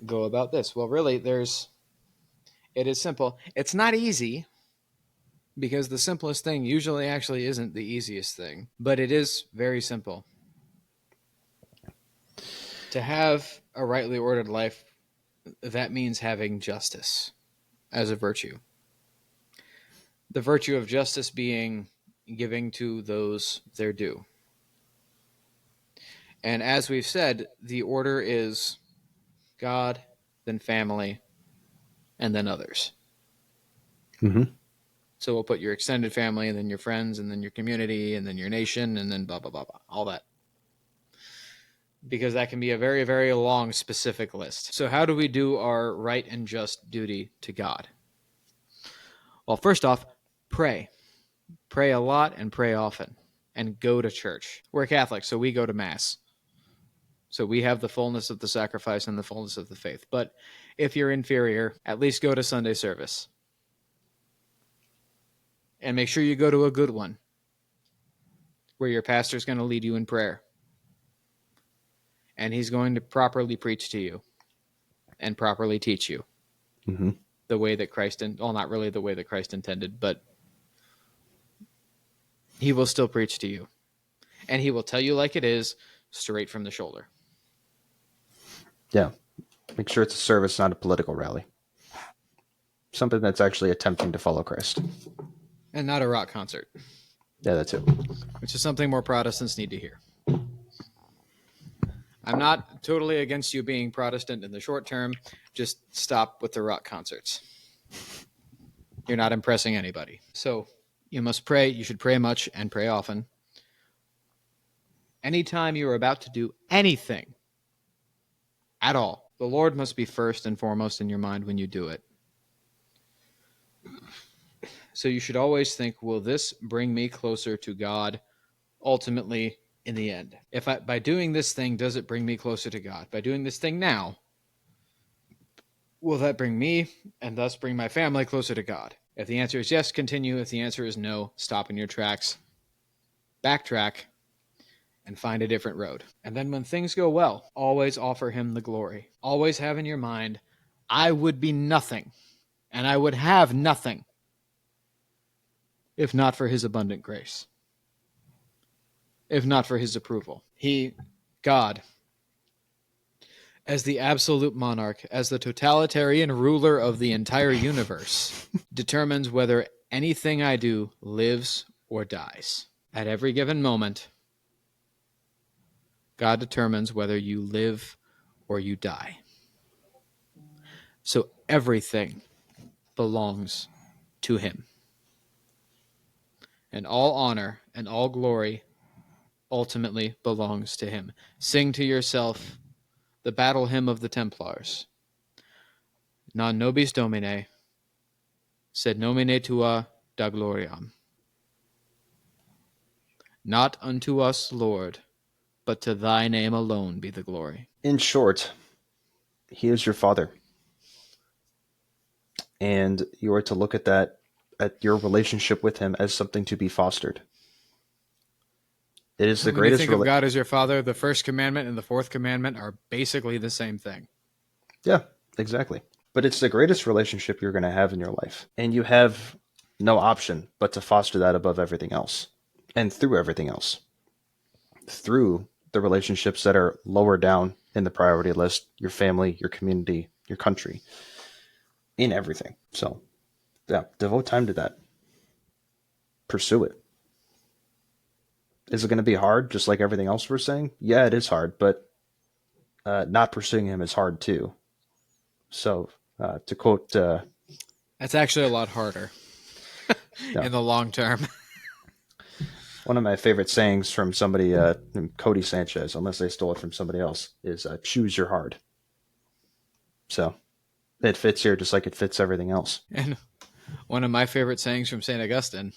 go about this? Well, really, it is simple. It's not easy, because the simplest thing usually actually isn't the easiest thing, but it is very simple. To have a rightly ordered life, that means having justice as a virtue. The virtue of justice being giving to those their due. And as we've said, the order is God, then family, and then others. Mm-hmm. So we'll put your extended family, and then your friends, and then your community, and then your nation, and then blah, blah, blah, blah, all that. Because that can be a very, very long, specific list. So how do we do our right and just duty to God? Well, first off, pray. Pray a lot and pray often. And go to church. We're Catholics, so we go to Mass. So we have the fullness of the sacrifice and the fullness of the faith. But if you're inferior, at least go to Sunday service. And make sure you go to a good one, where your pastor's going to lead you in prayer. And he's going to properly preach to you and properly teach you the way that Christ, well, not really the way that Christ intended, but he will still preach to you. And he will tell you like it is, straight from the shoulder. Yeah. Make sure it's a service, not a political rally. Something that's actually attempting to follow Christ. And not a rock concert. Yeah, that's it. Which is something more Protestants need to hear. I'm not totally against you being Protestant in the short term. Just stop with the rock concerts. You're not impressing anybody. So you must pray. You should pray much and pray often. Anytime you are about to do anything at all, the Lord must be first and foremost in your mind when you do it. So you should always think, will this bring me closer to God ultimately in the end? By doing this thing, does it bring me closer to God? By doing this thing now, will that bring me and thus bring my family closer to God? If the answer is yes, continue. If the answer is no, stop in your tracks, backtrack, and find a different road. And then when things go well, always offer him the glory. Always have in your mind, I would be nothing, and I would have nothing if not for his abundant grace, if not for his approval. God, as the absolute monarch, as the totalitarian ruler of the entire universe, determines whether anything I do lives or dies. At every given moment, God determines whether you live or you die. So everything belongs to him. And all honor and all glory ultimately belongs to him. Sing to yourself the battle hymn of the Templars. Non nobis Domine, sed nomine tua da gloriam. Not unto us, Lord, but to thy name alone be the glory. In short, he is your father. And you are to look at that, at your relationship with him, as something to be fostered. It is the When you greatest think of God as your father, the first commandment and the fourth commandment are basically the same thing. Yeah, exactly. But it's the greatest relationship you're going to have in your life. And you have no option but to foster that above everything else and through everything else. Through the relationships that are lower down in the priority list, your family, your community, your country, in everything. So, yeah, devote time to that. Pursue it. Is it going to be hard, just like everything else we're saying? Yeah, it is hard, but not pursuing him is hard too. So, to quote, That's actually a lot harder in the long term. one of my favorite sayings from somebody, named Cody Sanchez, unless they stole it from somebody else, is choose your hard. So, it fits here just like it fits everything else. And one of my favorite sayings from St. Augustine,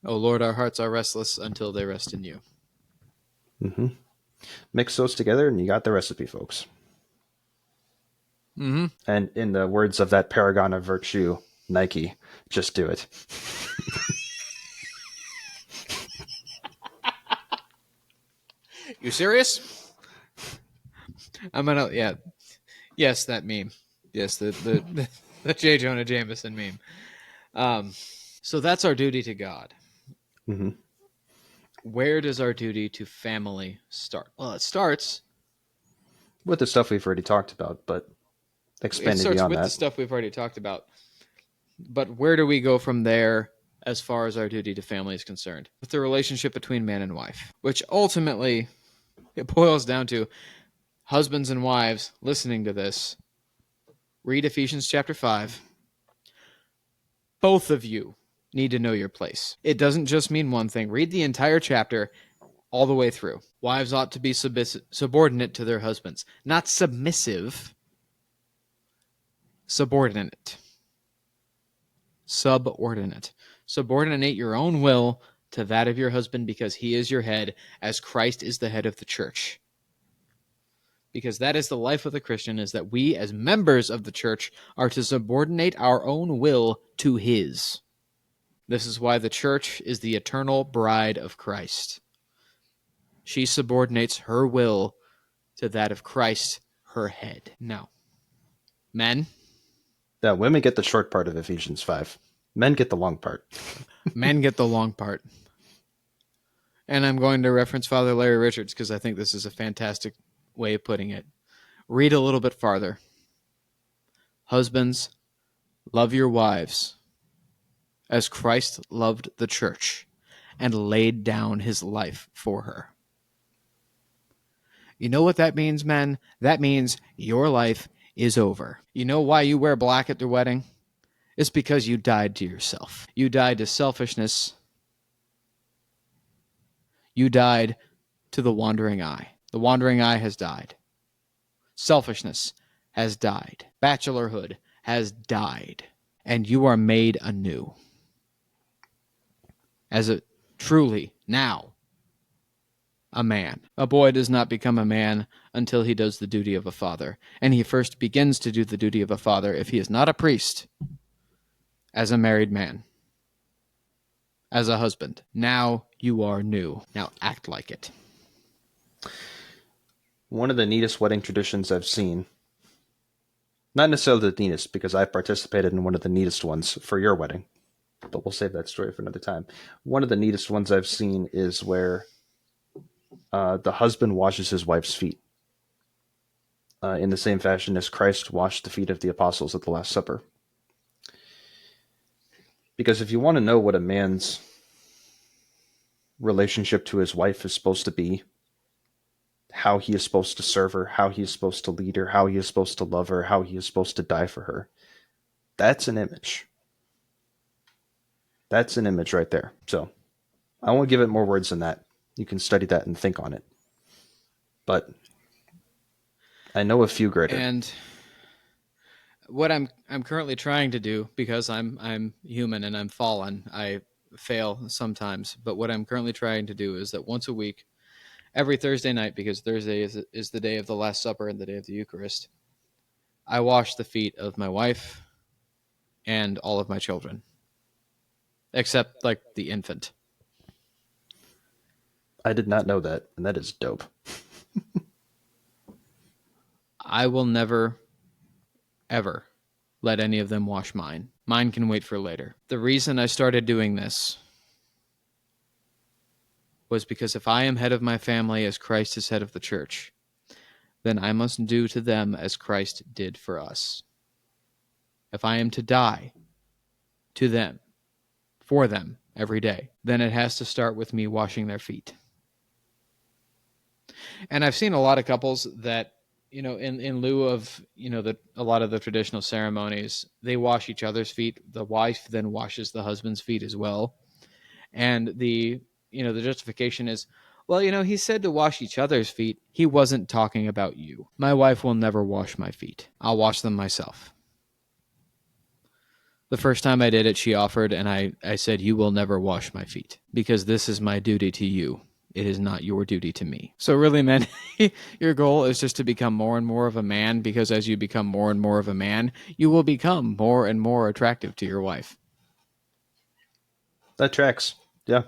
"O Lord, our hearts are restless until they rest in you." Mm-hmm. Mix those together and you got the recipe, folks. Mm-hmm. And in the words of that paragon of virtue, Nike, just do it. You serious? I'm gonna, yeah. Yes, that meme. Yes, the J. Jonah Jameson meme. So that's our duty to God. Mm-hmm. Where does our duty to family start? Well, it starts With the stuff we've already talked about, but expanding beyond with that. the stuff we've already talked about. But where do we go from there as far as our duty to family is concerned? With the relationship between man and wife, which ultimately it boils down to husbands and wives listening to this. Read Ephesians chapter 5. Both of you need to know your place. It doesn't just mean one thing. Read the entire chapter all the way through. Wives ought to be subordinate to their husbands, not submissive, subordinate. Subordinate. Subordinate your own will to that of your husband because he is your head, as Christ is the head of the church. Because that is the life of the Christian, is that we as members of the church are to subordinate our own will to his. This is why the church is the eternal bride of Christ. She subordinates her will to that of Christ, her head. Now, men. Yeah, women get the short part of Ephesians 5. Men get the long part. Men get the long part. And I'm going to reference Father Larry Richards because I think this is a fantastic way of putting it. Read a little bit farther. Husbands, love your wives as Christ loved the church and laid down his life for her. You know what that means, men? That means your life is over. You know why you wear black at the wedding? It's because you died to yourself. You died to selfishness. You died to the wandering eye. The wandering eye has died. Selfishness has died. Bachelorhood has died. And you are made anew. As a truly, now, a man. A boy does not become a man until he does the duty of a father. And he first begins to do the duty of a father if he is not a priest, as a married man, as a husband. Now you are new. Now act like it. One of the neatest wedding traditions I've seen, not necessarily the neatest, because I participated in one of the neatest ones for your wedding, but we'll save that story for another time. One of the neatest ones I've seen is where the husband washes his wife's feet in the same fashion as Christ washed the feet of the apostles at the Last Supper. Because if you want to know what a man's relationship to his wife is supposed to be, how he is supposed to serve her, how he is supposed to lead her, how he is supposed to love her, how he is supposed to die for her. That's an image. That's an image right there. So I won't give it more words than that. You can study that and think on it. But I know a few greater. And what I'm currently trying to do, because I'm human and I'm fallen, I fail sometimes. But what I'm currently trying to do is that once a week, every Thursday night, because Thursday is the day of the Last Supper and the day of the Eucharist, I wash the feet of my wife and all of my children, except like the infant. I did not know that, and that is dope. I will never, ever let any of them wash mine. Mine can wait for later. The reason I started doing this was because if I am head of my family as Christ is head of the church, then I must do to them as Christ did for us. If I am to die to them, for them, every day, then it has to start with me washing their feet. And I've seen a lot of couples that, in lieu of, a lot of the traditional ceremonies, they wash each other's feet. The wife then washes the husband's feet as well. And the justification is, well, he said to wash each other's feet. He wasn't talking about you. My wife will never wash my feet. I'll wash them myself. The first time I did it, she offered, and I said, you will never wash my feet because this is my duty to you. It is not your duty to me. So really, man, your goal is just to become more and more of a man, because as you become more and more of a man, you will become more and more attractive to your wife. That tracks. Yeah.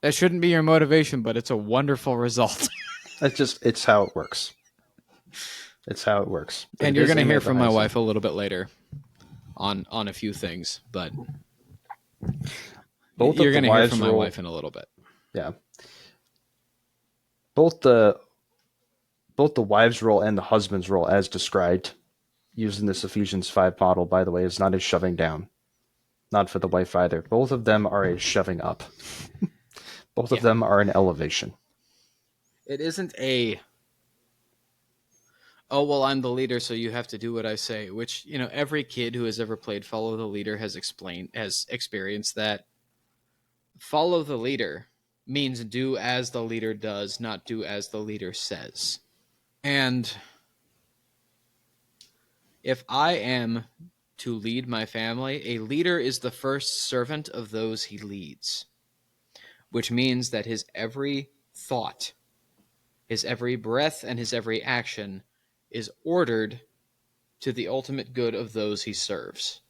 That shouldn't be your motivation, but it's a wonderful result. It's how it works. It's how it works. But And you're going to hear from my wife a little bit later on a few things, but both you're going to hear from my role, wife in a little bit. Yeah. Both the wives' role and the husband's role, as described using this Ephesians 5 model, by the way, is not a shoving down. Not for the wife either. Both of them are a shoving up. Both of them are an elevation. It isn't a, oh, well, I'm the leader, so you have to do what I say, which, every kid who has ever played Follow the Leader has experienced that. Follow the leader means do as the leader does, not do as the leader says. And if I am to lead my family, a leader is the first servant of those he leads, which means that his every thought, his every breath, and his every action is ordered to the ultimate good of those he serves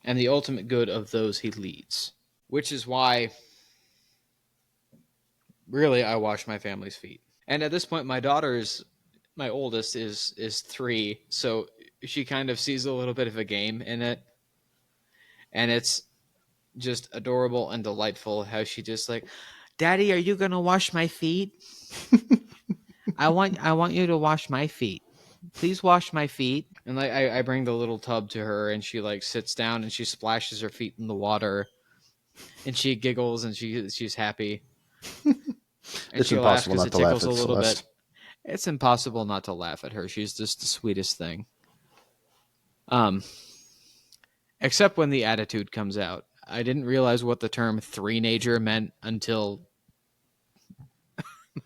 and the ultimate good of those he leads, which is why really I wash my family's feet. And at this point, my oldest is 3, so she kind of sees a little bit of a game in it, and it's just adorable and delightful how she just like, Daddy, are you gonna wash my feet? I want you to wash my feet. Please wash my feet. And like I bring the little tub to her, and she like sits down and she splashes her feet in the water, and she giggles and she's happy. And It's she laughs impossible because not it to laugh tickles a at little Celeste. bit. It's impossible not to laugh at her. She's just the sweetest thing. Except when the attitude comes out. I didn't realize what the term three-nager meant until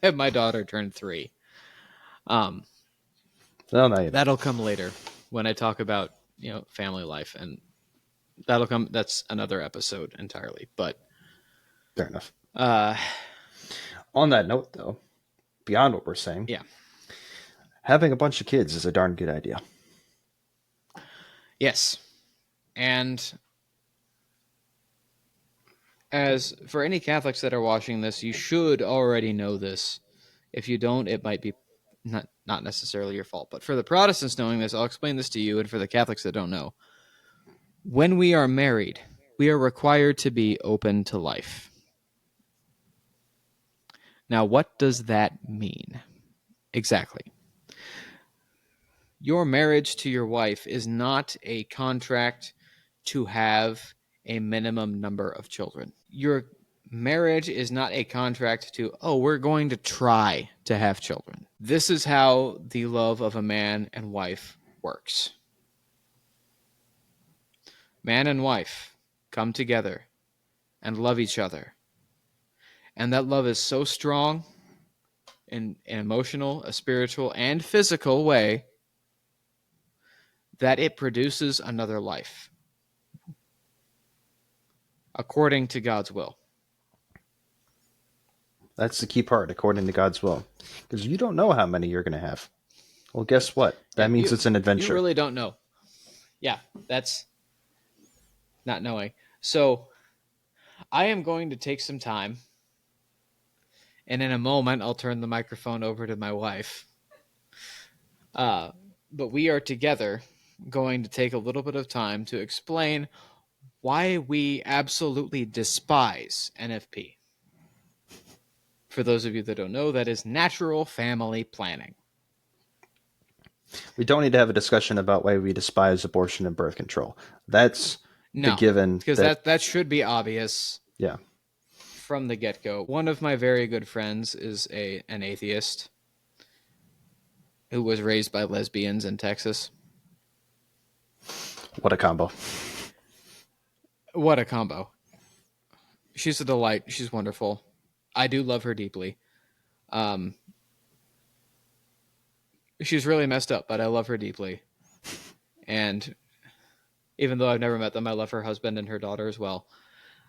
my daughter turned 3. No, not yet. That'll come later when I talk about, family life, and that'll come. That's another episode entirely. But Fair enough. On that note, though, beyond what we're saying, yeah, having a bunch of kids is a darn good idea. yes, and as for any Catholics that are watching this, you should already know this. If you don't, it might be not necessarily your fault. But for the Protestants knowing this, I'll explain this to you, and for the Catholics that don't know, when we are married, we are required to be open to life. Now, what does that mean? Exactly. Your marriage to your wife is not a contract to have a minimum number of children. Your marriage is not a contract to, oh, we're going to try to have children. This is how the love of a man and wife works. Man and wife come together and love each other. And that love is so strong in an emotional, a spiritual, and physical way that it produces another life according to God's will. That's the key part, according to God's will. Because you don't know how many you're going to have. Well, guess what? That means it's an adventure. You really don't know. Yeah, that's not knowing. So I am going to take some time, and in a moment, I'll turn the microphone over to my wife. But we are together going to take a little bit of time to explain why we absolutely despise NFP. For those of you that don't know, that is natural family planning. We don't need to have a discussion about why we despise abortion and birth control. That's the given. Because that should be obvious. Yeah. From the get-go. One of my very good friends is an atheist who was raised by lesbians in Texas. What a combo. What a combo. She's a delight. She's wonderful. I do love her deeply. She's really messed up, but I love her deeply. And even though I've never met them, I love her husband and her daughter as well.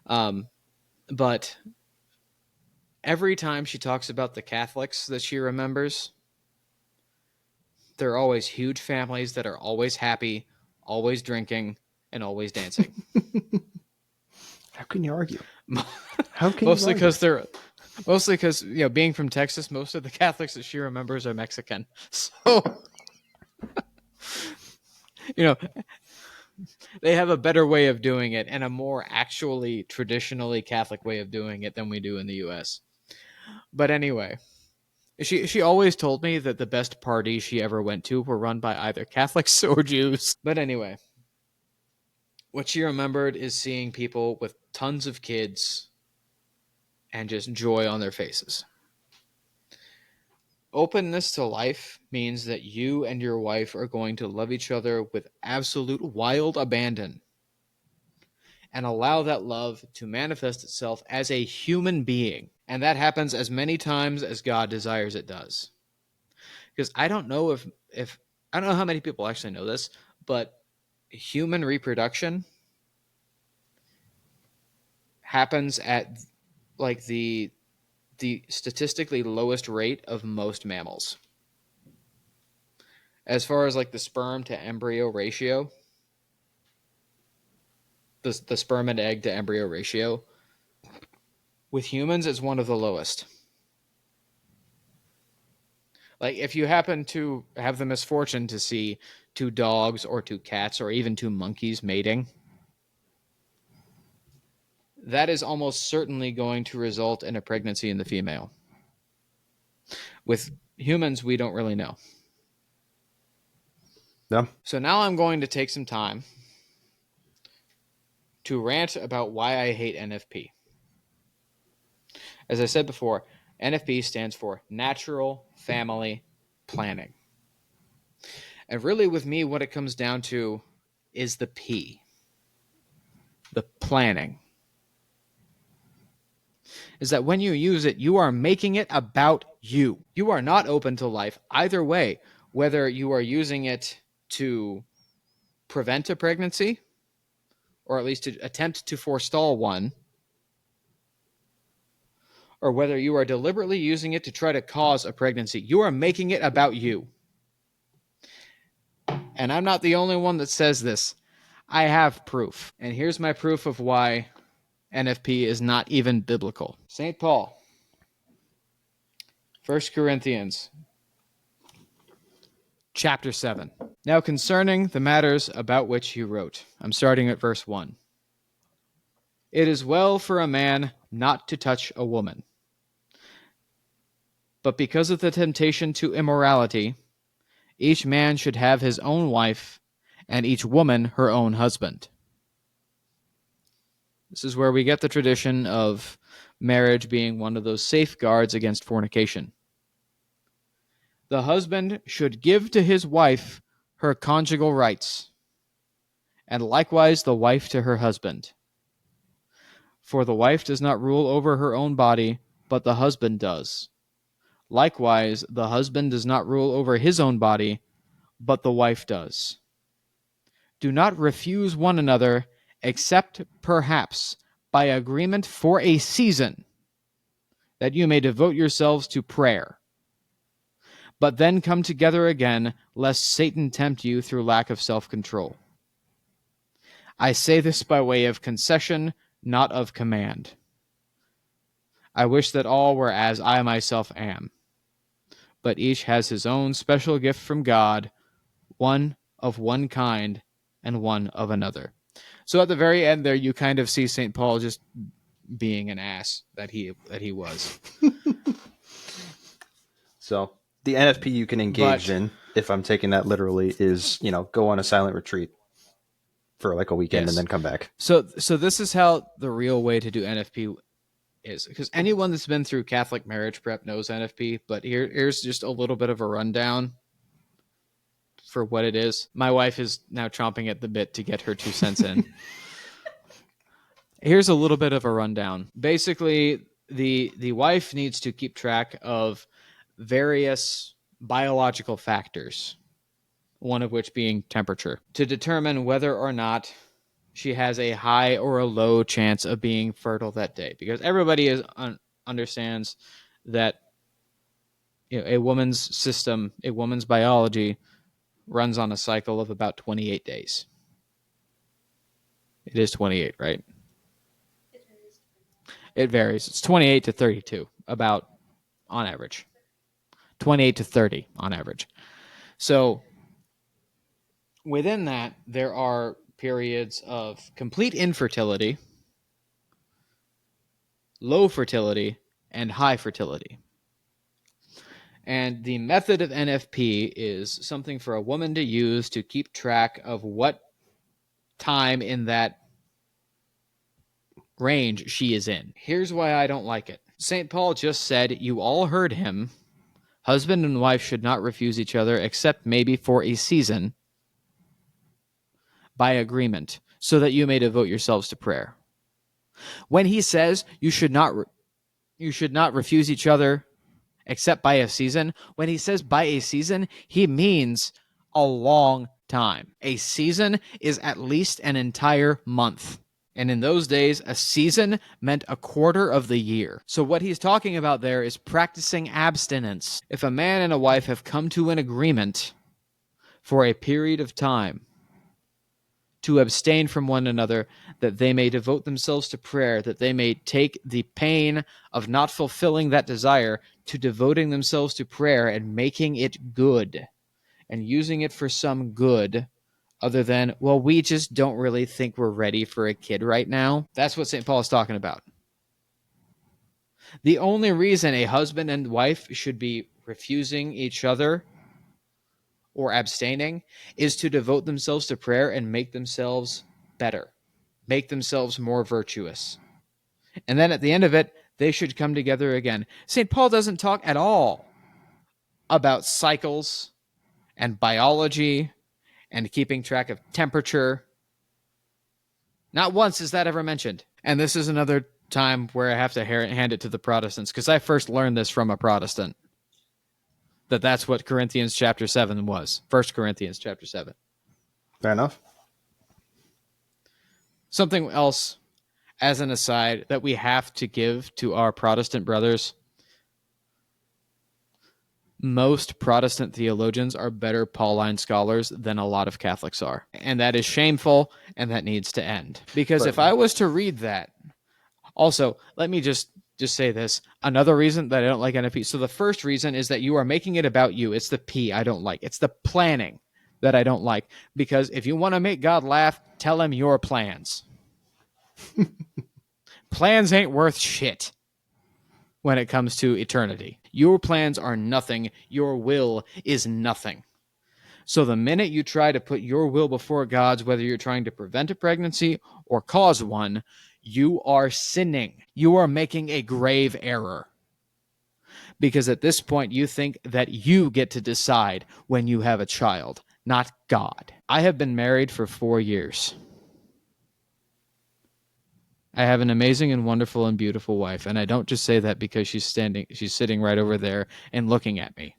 But every time she talks about the Catholics that she remembers, they're always huge families that are always happy, always drinking, and always dancing. How can you argue? How can mostly you argue? because being from Texas, most of the Catholics that she remembers are Mexican. So they have a better way of doing it and a more actually traditionally Catholic way of doing it than we do in the US. But anyway, she always told me that the best parties she ever went to were run by either Catholics or Jews. But anyway, what she remembered is seeing people with tons of kids and just joy on their faces. Openness to life means that you and your wife are going to love each other with absolute wild abandon and allow that love to manifest itself as a human being. And that happens as many times as God desires it does. Because I don't know if I don't know how many people actually know this, but human reproduction happens at like the statistically lowest rate of most mammals. As far as like the sperm to embryo ratio, the sperm and egg to embryo ratio, with humans it's one of the lowest. Like if you happen to have the misfortune to see 2 dogs or 2 cats or even 2 monkeys mating, that is almost certainly going to result in a pregnancy in the female. With humans, we don't really know. No. So now I'm going to take some time to rant about why I hate NFP. As I said before, NFP stands for Natural Family Planning. And really with me, what it comes down to is the P. The planning. Is that when you use it, you are making it about you. You are not open to life either way, whether you are using it to prevent a pregnancy or at least to attempt to forestall one, or whether you are deliberately using it to try to cause a pregnancy. You are making it about you. And I'm not the only one that says this. I have proof. And here's my proof of why NFP is not even biblical. St. Paul, 1 Corinthians, chapter 7. Now concerning the matters about which he wrote, I'm starting at verse 1. It is well for a man not to touch a woman, but because of the temptation to immorality, each man should have his own wife, and each woman her own husband. This is where we get the tradition of marriage being one of those safeguards against fornication. The husband should give to his wife her conjugal rights, and likewise the wife to her husband. For the wife does not rule over her own body, but the husband does. Likewise, the husband does not rule over his own body, but the wife does. Do not refuse one another, except perhaps by agreement for a season, that you may devote yourselves to prayer. But then come together again, lest Satan tempt you through lack of self-control. I say this by way of concession, not of command. I wish that all were as I myself am. But each has his own special gift from God, one of one kind and one of another. So at the very end there, you kind of see St. Paul just being an ass that he was. So the NFP you can engage in, if I'm taking that literally, is, go on a silent retreat for like a weekend and then come back. So this is how the real way to do NFP is, because anyone that's been through Catholic marriage prep knows NFP, but here's just a little bit of a rundown for what it is. My wife is now chomping at the bit to get her 2 cents in. Here's a little bit of a rundown. Basically, the wife needs to keep track of various biological factors, one of which being temperature, to determine whether or not she has a high or a low chance of being fertile that day. Because everybody understands that a woman's system, a woman's biology, runs on a cycle of about 28 days. It is 28, right? It varies. It's 28 to 32, about on average. 28 to 30 on average. So within that, there are periods of complete infertility, low fertility, and high fertility. And the method of NFP is something for a woman to use to keep track of what time in that range she is in. Here's why I don't like it. St. Paul just said, you all heard him. Husband and wife should not refuse each other except maybe for a season by agreement, so that you may devote yourselves to prayer. When he says you should not refuse each other except by a season, when he says by a season, he means a long time. A season is at least an entire month. And in those days, a season meant a quarter of the year. So what he's talking about there is practicing abstinence. If a man and a wife have come to an agreement for a period of time to abstain from one another, that they may devote themselves to prayer, that they may take the pain of not fulfilling that desire to devoting themselves to prayer and making it good and using it for some good other than, well, we just don't really think we're ready for a kid right now. That's what St. Paul is talking about. The only reason a husband and wife should be refusing each other or abstaining is to devote themselves to prayer and make themselves better, make themselves more virtuous. And then at the end of it, they should come together again. St. Paul doesn't talk at all about cycles and biology and keeping track of temperature. Not once is that ever mentioned. And this is another time where I have to hand it to the Protestants, because I first learned this from a Protestant. That's what Corinthians chapter 7 was. 1 Corinthians chapter 7. Fair enough. Something else, as an aside, that we have to give to our Protestant brothers. Most Protestant theologians are better Pauline scholars than a lot of Catholics are. And that is shameful, and that needs to end. Because if I was to read that... Also, let me just say this. Another reason that I don't like NFP. So the first reason is that you are making it about you. It's the P I don't like. It's the planning that I don't like. Because if you want to make God laugh, tell him your plans. Plans ain't worth shit when it comes to eternity. Your plans are nothing. Your will is nothing. So the minute you try to put your will before God's, whether you're trying to prevent a pregnancy or cause one, you are sinning. You are making a grave error. Because at this point, you think that you get to decide when you have a child, not God. I have been married for 4 years. I have an amazing and wonderful and beautiful wife, and I don't just say that because she's sitting right over there and looking at me.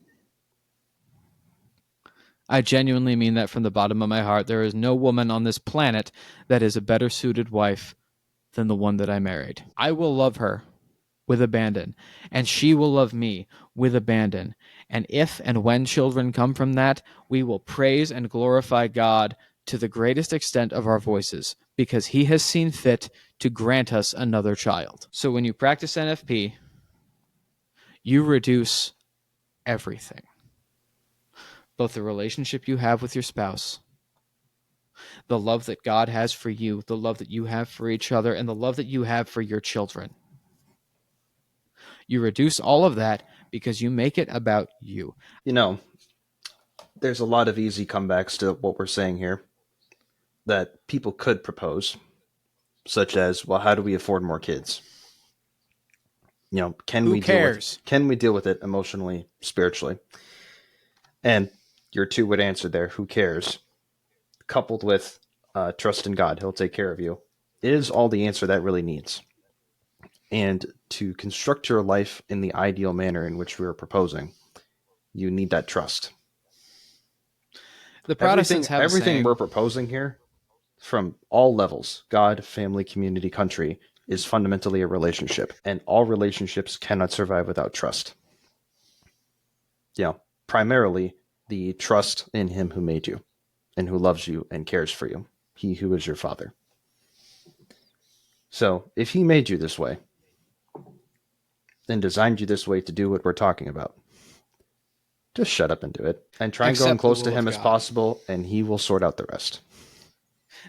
I genuinely mean that from the bottom of my heart. There is no woman on this planet that is a better suited wife than the one that I married. I will love her with abandon, and she will love me with abandon. And if and when children come from that, we will praise and glorify God to the greatest extent of our voices, because he has seen fit to grant us another child. So when you practice NFP, you reduce everything. Both the relationship you have with your spouse, the love that God has for you, the love that you have for each other, and the love that you have for your children. You reduce all of that because you make it about you. You know, there's a lot of easy comebacks to what we're saying here that people could propose, such as, well, how do we afford more kids? You know, Who cares? Can we deal with it emotionally, spiritually? And your two would answer there, who cares? Coupled with trust in God, he'll take care of you, is all the answer that really needs. And to construct your life in the ideal manner in which we are proposing, you need that trust. The Protestants have everything we're proposing here, from all levels, God, family, community, country, is fundamentally a relationship. And all relationships cannot survive without trust. You know, primarily the trust in him who made you and who loves you and cares for you, he who is your father. So if he made you this way and designed you this way to do what we're talking about, just shut up and do it, and try and go as close to him as possible, and he will sort out the rest.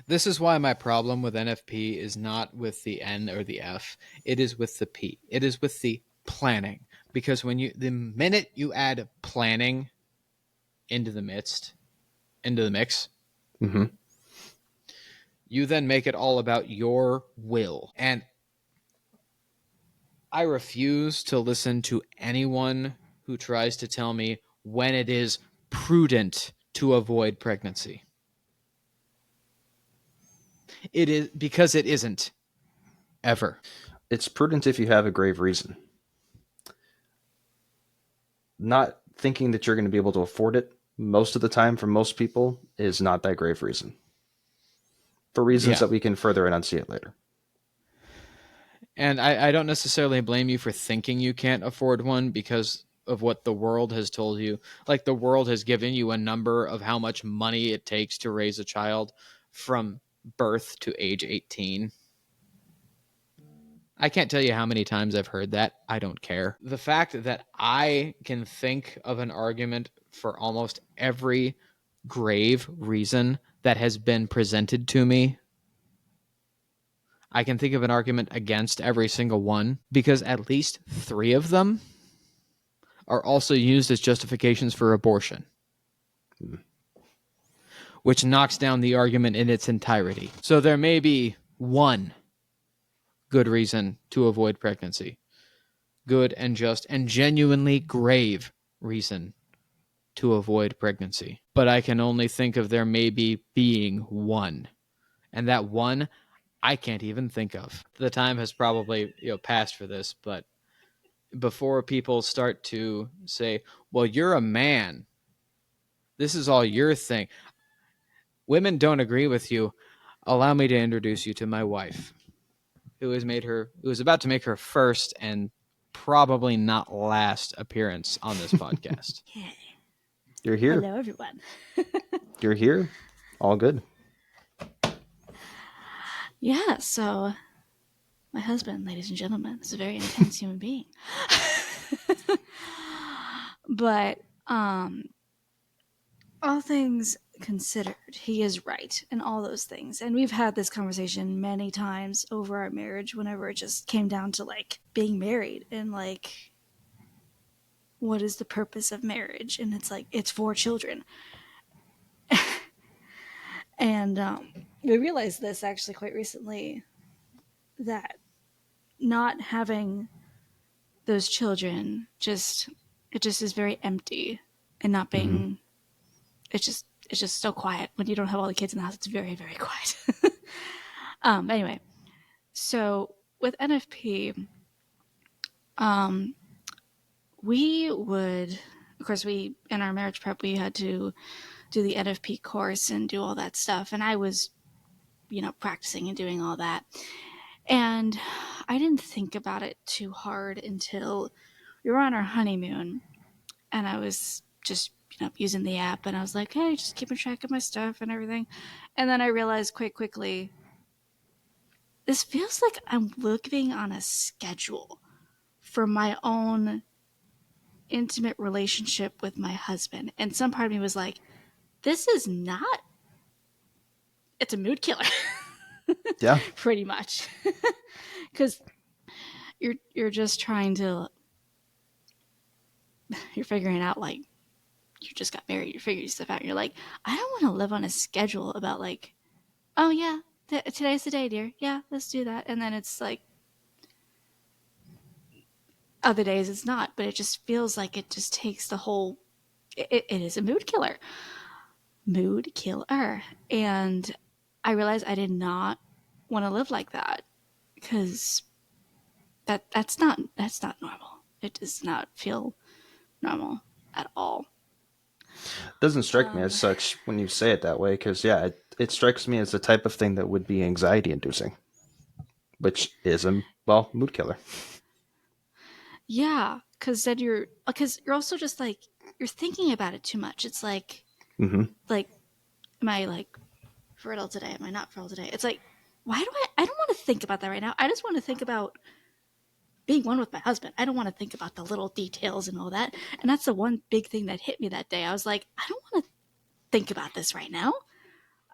This is why my problem with NFP is not with the N or the F. It is with the P. It is with the planning. Because the minute you add planning into the mix, mm-hmm. you then make it all about your will. And I refuse to listen to anyone who tries to tell me when it is prudent to avoid pregnancy. It is, because it isn't, ever. It's prudent if you have a grave reason. Not thinking that you're going to be able to afford it most of the time for most people is not that grave reason. For reasons that we can further enunciate later. And I don't necessarily blame you for thinking you can't afford one because of what the world has told you. Like, the world has given you a number of how much money it takes to raise a child from birth to age 18. I can't tell you how many times I've heard that. I don't care. The fact that I can think of an argument for almost every grave reason that has been presented to me, I can think of an argument against every single one, because at least 3 of them are also used as justifications for abortion, which knocks down the argument in its entirety. So there may be one good reason to avoid pregnancy, good and just and genuinely grave reason to avoid pregnancy. But I can only think of there maybe being one. And that one, I can't even think of. The time has probably passed for this, but before people start to say, well, you're a man, this is all your thing, women don't agree with you, allow me to introduce you to my wife, who is about to make her first and probably not last appearance on this podcast. You're here. Hello, everyone. You're here. All good. Yeah, so my husband, ladies and gentlemen, is a very intense human being. But all things considered, he is right in all those things. And we've had this conversation many times over our marriage whenever it just came down to, like, being married and, like, what is the purpose of marriage? And it's like, it's for children. And we realized this actually quite recently that not having those children just is very empty, and not Hmm. being it's just so quiet when you don't have all the kids in the house. It's very, very quiet. Anyway, so with NFP, um, we would, of course, we in our marriage prep we had to do the NFP course and do all that stuff, and I was, practicing and doing all that, and I didn't think about it too hard until we were on our honeymoon, and I was just using the app, and I was like, hey, just keeping track of my stuff and everything, and then I realized quite quickly, this feels like I'm living on a schedule for my own intimate relationship with my husband. And some part of me was like, this is not, it's a mood killer, Yeah. pretty much. Because you're just trying to, you're figuring out, like, you just got married, you're figuring stuff out. And you're like, I don't want to live on a schedule about, like, oh, yeah, today's the day, dear. Yeah, let's do that. And then it's like, other days it's not, but it just feels like it just takes the whole, it is a mood killer. Mood killer. And I realized I did not want to live like that, because that's not normal. It does not feel normal at all. Doesn't strike me as Um, such when you say it that way, because yeah, it strikes me as the type of thing that would be anxiety inducing, which is a well mood killer. yeah, because you're also just like, you're thinking about it too much. It's Hmm. like, am I like fertile today? Am I not fertile today? It's like, why do I don't want to think about that right now. I just want to think about being one with my husband. I don't want to think about the little details and all that. And that's the one big thing that hit me that day. I was like, I don't want to think about this right now.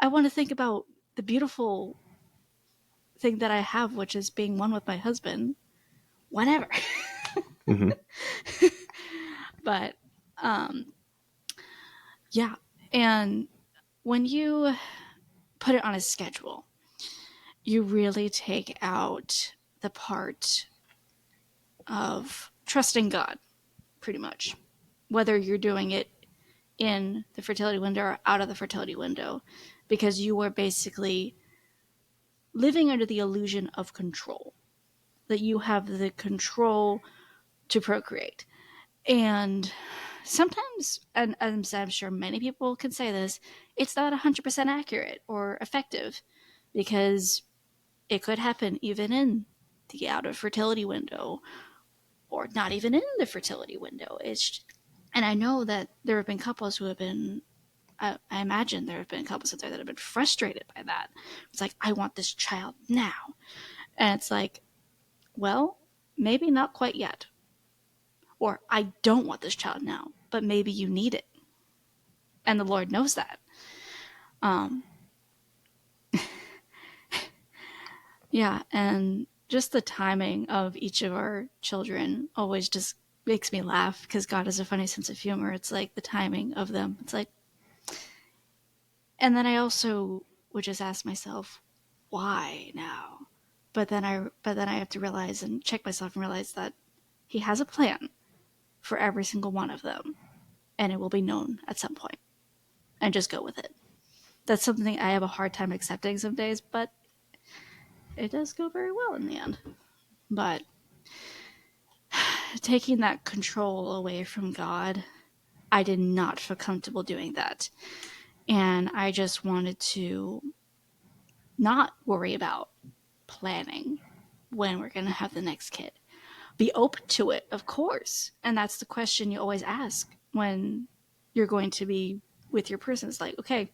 I want to think about the beautiful thing that I have, which is being one with my husband, whenever. Hmm. But yeah. And when you put it on a schedule, you really take out the part of trusting God, pretty much. Whether you're doing it in the fertility window or out of the fertility window, because you are basically living under the illusion of control, that you have the control to procreate. And sometimes, and I'm sure many people can say this, it's not 100% accurate or effective, because it could happen even in the out of fertility window, or not even in the fertility window. And I know that there have been couples who have been, I imagine there have been couples out there that have been frustrated by that. It's like, I want this child now. And it's like, well, maybe not quite yet. Or I don't want this child now, but maybe you need it. And the Lord knows that. Um, yeah, and just the timing of each of our children always just makes me laugh, because God has a funny sense of humor. It's like the timing of them. It's like, and then I also would just ask myself, why now? But then I have to realize and check myself and realize that He has a plan for every single one of them, and it will be known at some point, and just go with it. That's something I have a hard time accepting some days, but it does go very well in the end. But taking that control away from God, I did not feel comfortable doing that. And I just wanted to not worry about planning when we're going to have the next kid. Be open to it, of course. And that's the question you always ask when you're going to be with your person. It's like, okay,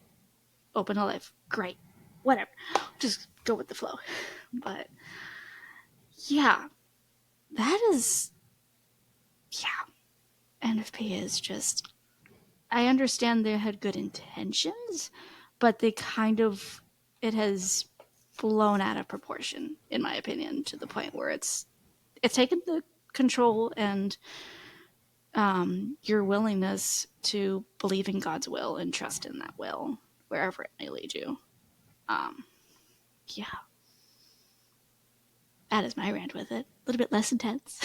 open to life. Great. Whatever. Just go with the flow. But yeah, that is, yeah. NFP is just, I understand they had good intentions, but they kind of, it has blown out of proportion, in my opinion, to the point where it's taken the control and your willingness to believe in God's will and trust in that will wherever it may lead you. Um, yeah. That is my rant with it. A little bit less intense.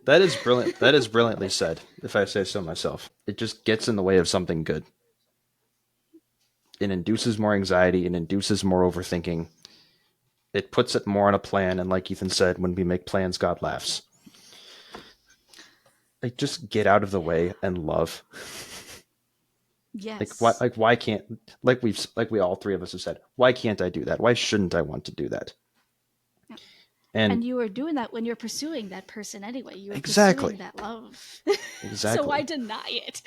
That is brilliant. That is brilliantly said, if I say so myself. It just gets in the way of something good. It induces more anxiety. It induces more overthinking. It puts it more on a plan. And like Ethan said, when we make plans, God laughs. Like, just get out of the way and love. Yes. Why can't, like we all three of us have said, why can't I do that? Why shouldn't I want to do that? And you were doing that when you're pursuing that person anyway. You were Exactly. pursuing that love. Exactly. So why deny it?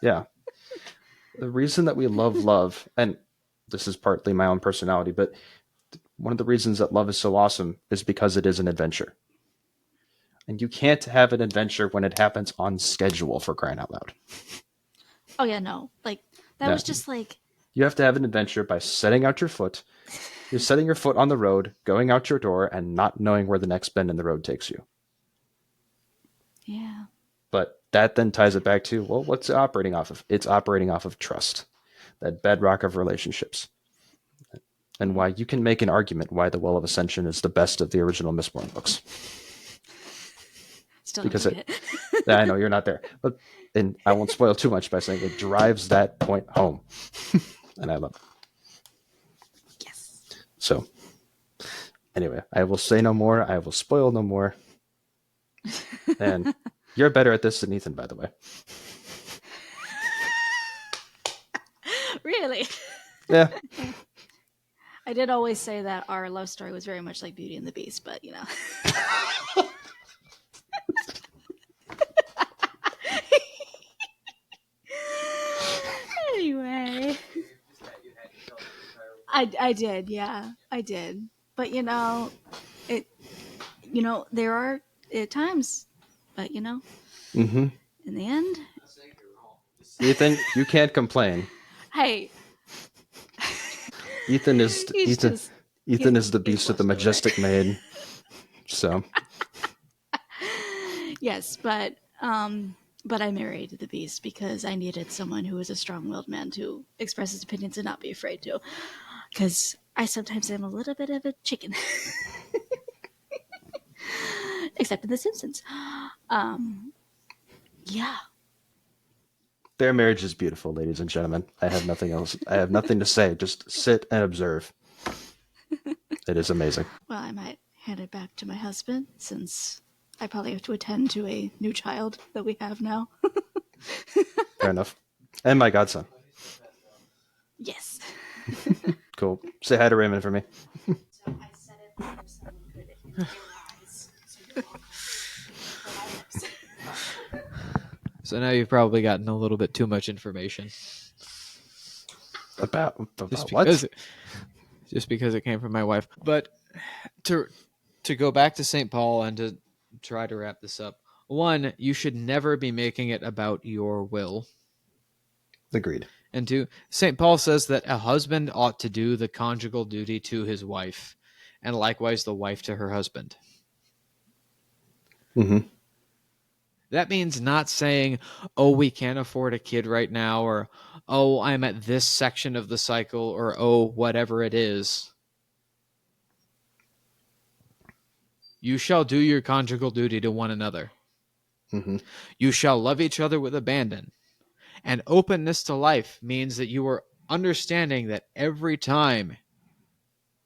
Yeah. The reason that we love, and this is partly my own personality, but one of the reasons that love is so awesome is because it is an adventure. And you can't have an adventure when it happens on schedule, for crying out loud. Oh yeah, no. Like that No. was just like You have to have an adventure by setting out your foot. You're setting your foot on the road, going out your door, and not knowing where the next bend in the road takes you. yeah. But that then ties it back to, well, what's it operating off of? It's operating off of trust, that bedrock of relationships. And why you can make an argument why The Well of Ascension is the best of the original Mistborn books. Still Because don't read it. I know you're not there, but and I won't spoil too much by saying it drives that point home, and I love it. Yes. So, anyway, I will say no more. I will spoil no more. And you're better at this than Ethan, by the way. Really? Yeah. I did always say that our love story was very much like Beauty and the Beast, but you know. Anyway. I did, yeah. I did. But there are times, but Mm-hmm. in the end, Ethan, you can't complain. hey, Ethan is he's Ethan. just Ethan is the he's beast of the flushed over. majestic maid. So Yes, but I married the Beast because I needed someone who was a strong-willed man to express his opinions and not be afraid to. Because I sometimes am a little bit of a chicken, except in The Simpsons. Yeah. their marriage is beautiful, ladies and gentlemen. I have nothing else. I have nothing to say. Just sit and observe. It is amazing. Well, I might hand it back to my husband since I probably have to attend to a new child that we have now. Fair enough. And my godson. Yes. Cool. Say hi to Raymond for me. So I said it before someone could realize. So now you've probably gotten a little bit too much information. About Just what? because it came from my wife. But to go back to St. Paul and to try to wrap this up. One, you should never be making it about your will. Agreed. And two, St. Paul says that a husband ought to do the conjugal duty to his wife, and likewise the wife to her husband. Mm-hmm. That means not saying, oh, we can't afford a kid right now, or, oh, I'm at this section of the cycle, or, oh, whatever it is. You shall do your conjugal duty to one another. Mm-hmm. You shall love each other with abandon. And openness to life means that you are understanding that every time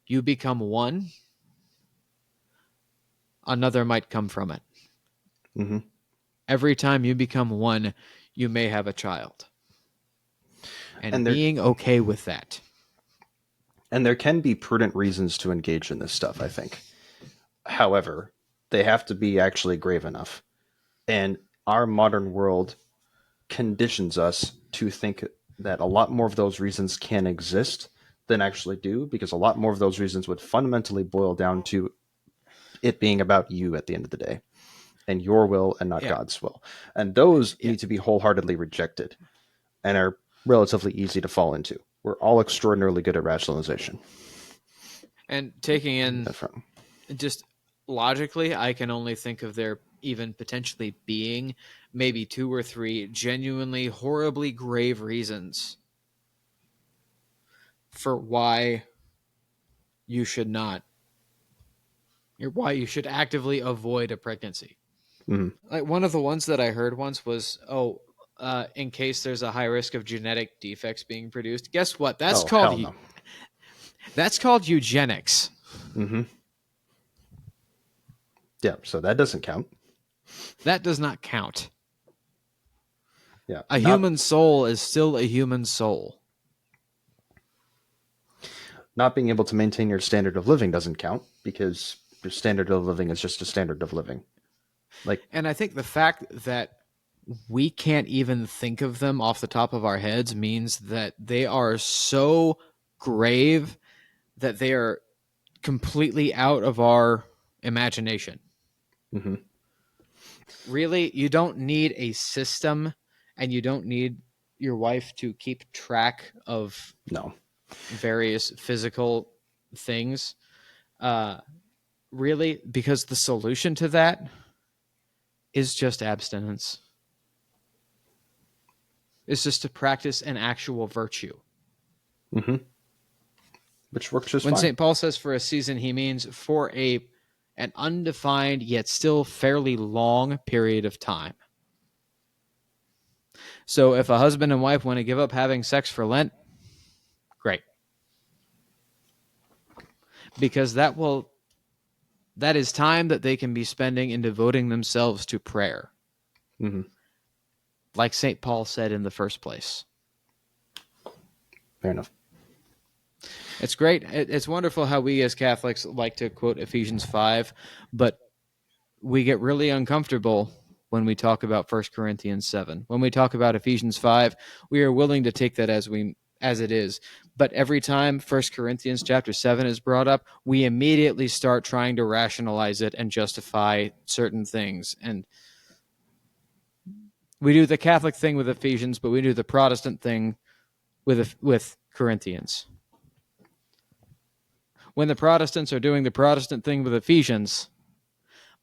you become one, another might come from it. Mm-hmm. Every time you become one, you may have a child. And there- being okay with that. And there can be prudent reasons to engage in this stuff, I think. However, they have to be actually grave enough. And our modern world conditions us to think that a lot more of those reasons can exist than actually do, because a lot more of those reasons would fundamentally boil down to it being about you at the end of the day, and your will and not God's will. And those need to be wholeheartedly rejected and are relatively easy to fall into. We're all extraordinarily good at rationalization. And taking in From. just logically, I can only think of there even potentially being maybe 2 or 3 genuinely horribly grave reasons for why you should not why you should actively avoid a pregnancy. Mhm. Like one of the ones that I heard once was, in case there's a high risk of genetic defects being produced. Guess what? That's Oh, called hell no. that's called eugenics. Hmm. Yeah, so that doesn't count. That does not count. Yeah, A human soul is still a human soul. not being able to maintain your standard of living doesn't count because your standard of living is just a standard of living. Like, And I think the fact that we can't even think of them off the top of our heads means that they are so grave that they are completely out of our imagination. mhm. Really, you don't need a system and you don't need your wife to keep track of No. various physical things. Really, because the solution to that is just abstinence. It's just to practice an actual virtue. Hmm. Which works just When fine. St. Paul says for a season, he means for an undefined yet still fairly long period of time. So if a husband and wife want to give up having sex for Lent, great. Because that is time that they can be spending in devoting themselves to prayer. Hmm. Like St. Paul said in the first place. Fair enough. It's great. It's wonderful how we as Catholics like to quote Ephesians 5, but we get really uncomfortable when we talk about 1 Corinthians 7. When we talk about Ephesians 5, we are willing to take that as it is. But every time 1 Corinthians chapter 7 is brought up, we immediately start trying to rationalize it and justify certain things. And we do the Catholic thing with Ephesians, but we do the Protestant thing with Corinthians. When the Protestants are doing the Protestant thing with Ephesians,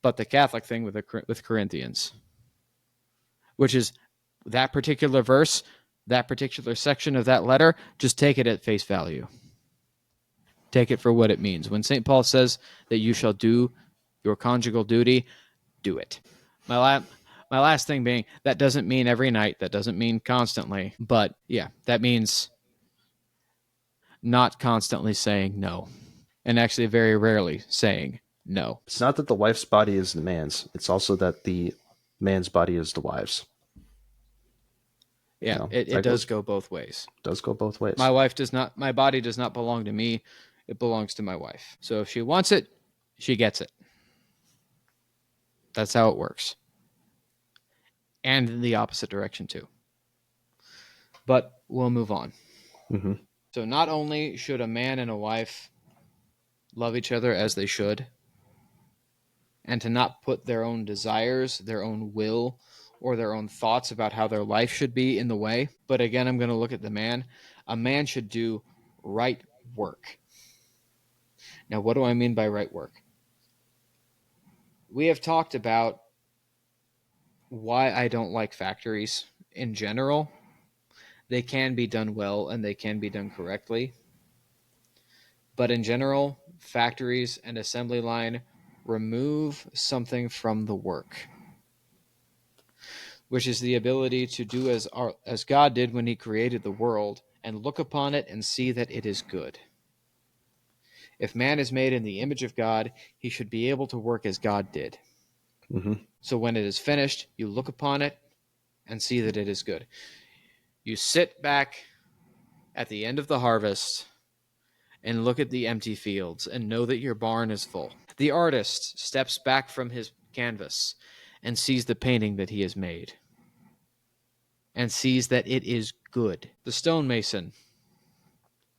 but the Catholic thing with Corinthians, which is that particular verse, that particular section of that letter, just take it at face value. Take it for what it means. When St. Paul says that you shall do your conjugal duty, do it. My last thing being, that doesn't mean every night. That doesn't mean constantly. But yeah, that means not constantly saying no. And actually very rarely saying no. It's not that the wife's body is the man's. It's also that the man's body is the wife's. Yeah, You know, it does go both ways. Does go both ways. My body does not belong to me. It belongs to my wife. So if she wants it, she gets it. That's how it works. And in the opposite direction too. But we'll move on. Mm-hmm. So not only should a man and a wife love each other as they should, and to not put their own desires, their own will, or their own thoughts about how their life should be in the way. But again, I'm going to look at the man. A man should do right work. Now, what do I mean by right work? We have talked about why I don't like factories in general. They can be done well and they can be done correctly. But in general, factories and assembly line remove something from the work, which is the ability to do as God did when he created the world and look upon it and see that it is good. If man is made in the image of God, he should be able to work as God did. Mm-hmm. So when it is finished, you look upon it and see that it is good. You sit back at the end of the harvest and look at the empty fields and know that your barn is full. The artist steps back from his canvas and sees the painting that he has made and sees that it is good. The stonemason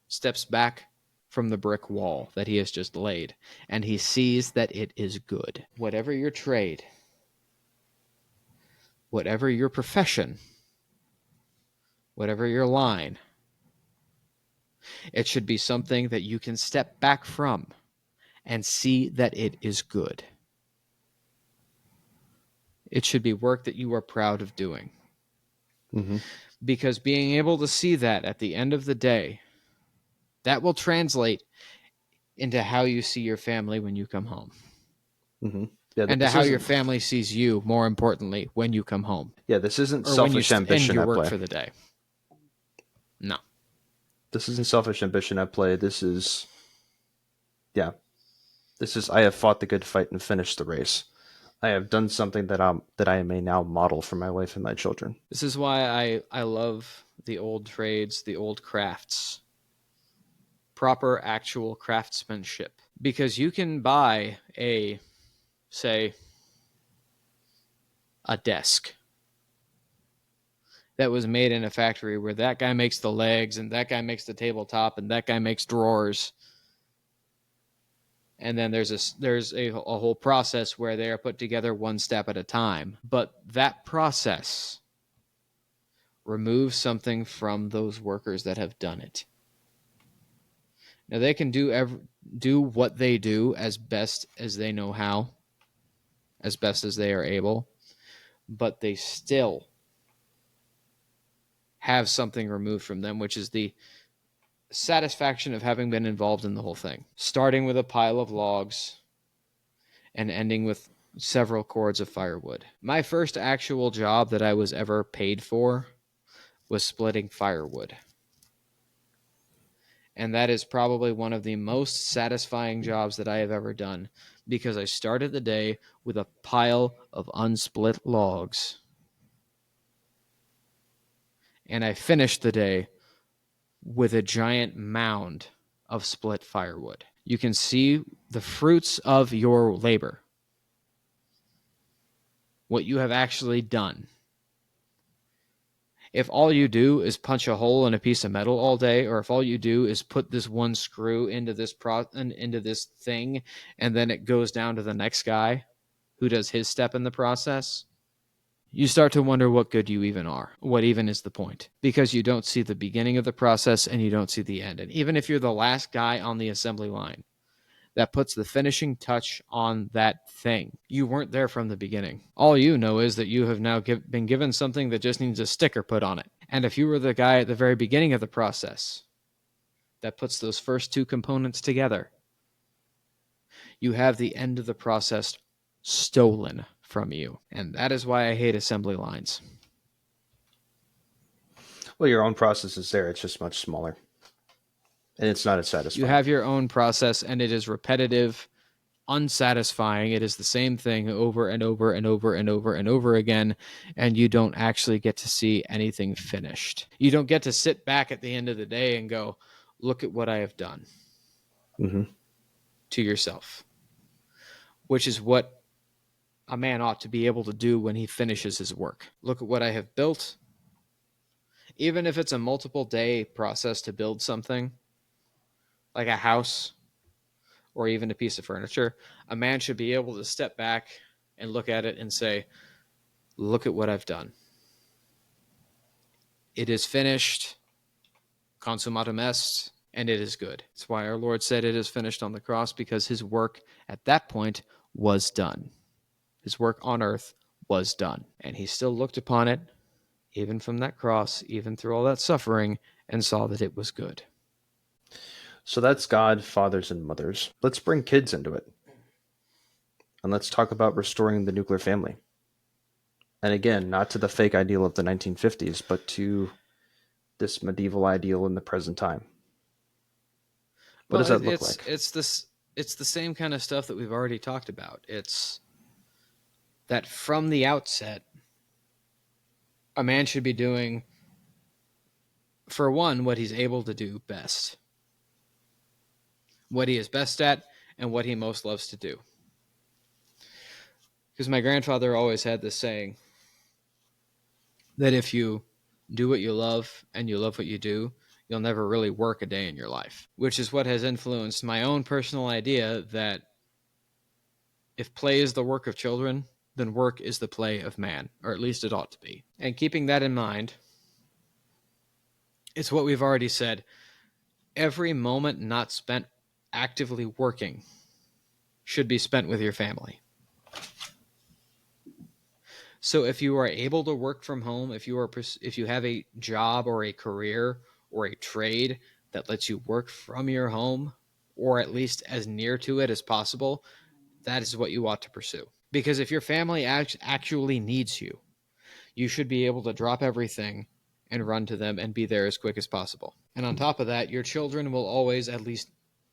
steps back from the brick wall that he has just laid and he sees that it is good. Whatever your trade, whatever your profession, whatever your line, it should be something that you can step back from and see that it is good. It should be work that you are proud of doing. Mm-hmm. Because being able to see that at the end of the day, that will translate into how you see your family when you come home. Mm-hmm. Yeah, and to this how your isn't. family sees you, more importantly, when you come home Yeah, this isn't or when you selfish end ambition your at work play. for the day. No. This isn't selfish ambition at play. This is, yeah, this is. I have fought the good fight and finished the race. I have done something that I may now model for my wife and my children. This is why I love the old trades, the old crafts, proper actual craftsmanship. Because you can buy say, a desk that was made in a factory where that guy makes the legs and that guy makes the tabletop and that guy makes drawers. And then there's a whole process where they are put together one step at a time. But that process removes something from those workers that have done it. Now they can do what they do as best as they know how, as best as they are able, but they still have something removed from them, which is the satisfaction of having been involved in the whole thing. Starting with a pile of logs and ending with several cords of firewood. My first actual job that I was ever paid for was splitting firewood. And that is probably one of the most satisfying jobs that I have ever done, because I started the day with a pile of unsplit logs. And I finished the day with a giant mound of split firewood. You can see the fruits of your labor, what you have actually done. If all you do is punch a hole in a piece of metal all day, or if all you do is put this one screw into this into this thing, and then it goes down to the next guy who does his step in the process, you start to wonder what good you even are. What even is the point? Because you don't see the beginning of the process and you don't see the end. And even if you're the last guy on the assembly line that puts the finishing touch on that thing, you weren't there from the beginning. All you know is that you have now been given something that just needs a sticker put on it. And if you were the guy at the very beginning of the process that puts those first two components together, you have the end of the process stolen from you. And that is why I hate assembly lines. Well, your own process is there. It's just much smaller, and it's not as You satisfying. have your own process, and it is repetitive, unsatisfying. It is the same thing over and over and over and over and over again, and you don't actually get to see anything finished. You don't get to sit back at the end of the day and go, look at what I have done Mm-hmm. to yourself, which is what a man ought to be able to do when he finishes his work. Look at what I have built. Even if it's a multiple day process to build something, like a house or even a piece of furniture, a man should be able to step back and look at it and say, look at what I've done. It is finished, consummatum est, and it is good. That's why our Lord said it is finished on the cross, because his work at that point was done. His work on earth was done. And he still looked upon it, even from that cross, even through all that suffering, and saw that it was good. So that's God, fathers, and mothers. Let's bring kids into it. And let's talk about restoring the nuclear family. And again, not to the fake ideal of the 1950s, but to this medieval ideal in the present time. What Well, does that look like? it's the same kind of stuff that we've already talked about. It's that from the outset, a man should be doing, for one, what he's able to do best, what he is best at, and what he most loves to do. Because my grandfather always had this saying that if you do what you love and you love what you do, you'll never really work a day in your life, which is what has influenced my own personal idea that if play is the work of children, then work is the play of man, or at least it ought to be. And keeping that in mind, it's what we've already said. Every moment not spent actively working should be spent with your family. So if you are able to work from home, if you have a job or a career or a trade that lets you work from your home, or at least as near to it as possible, that is what you ought to pursue. Because if your family actually needs you, you should be able to drop everything and run to them and be there as quick as possible. And on top of that, your children will always,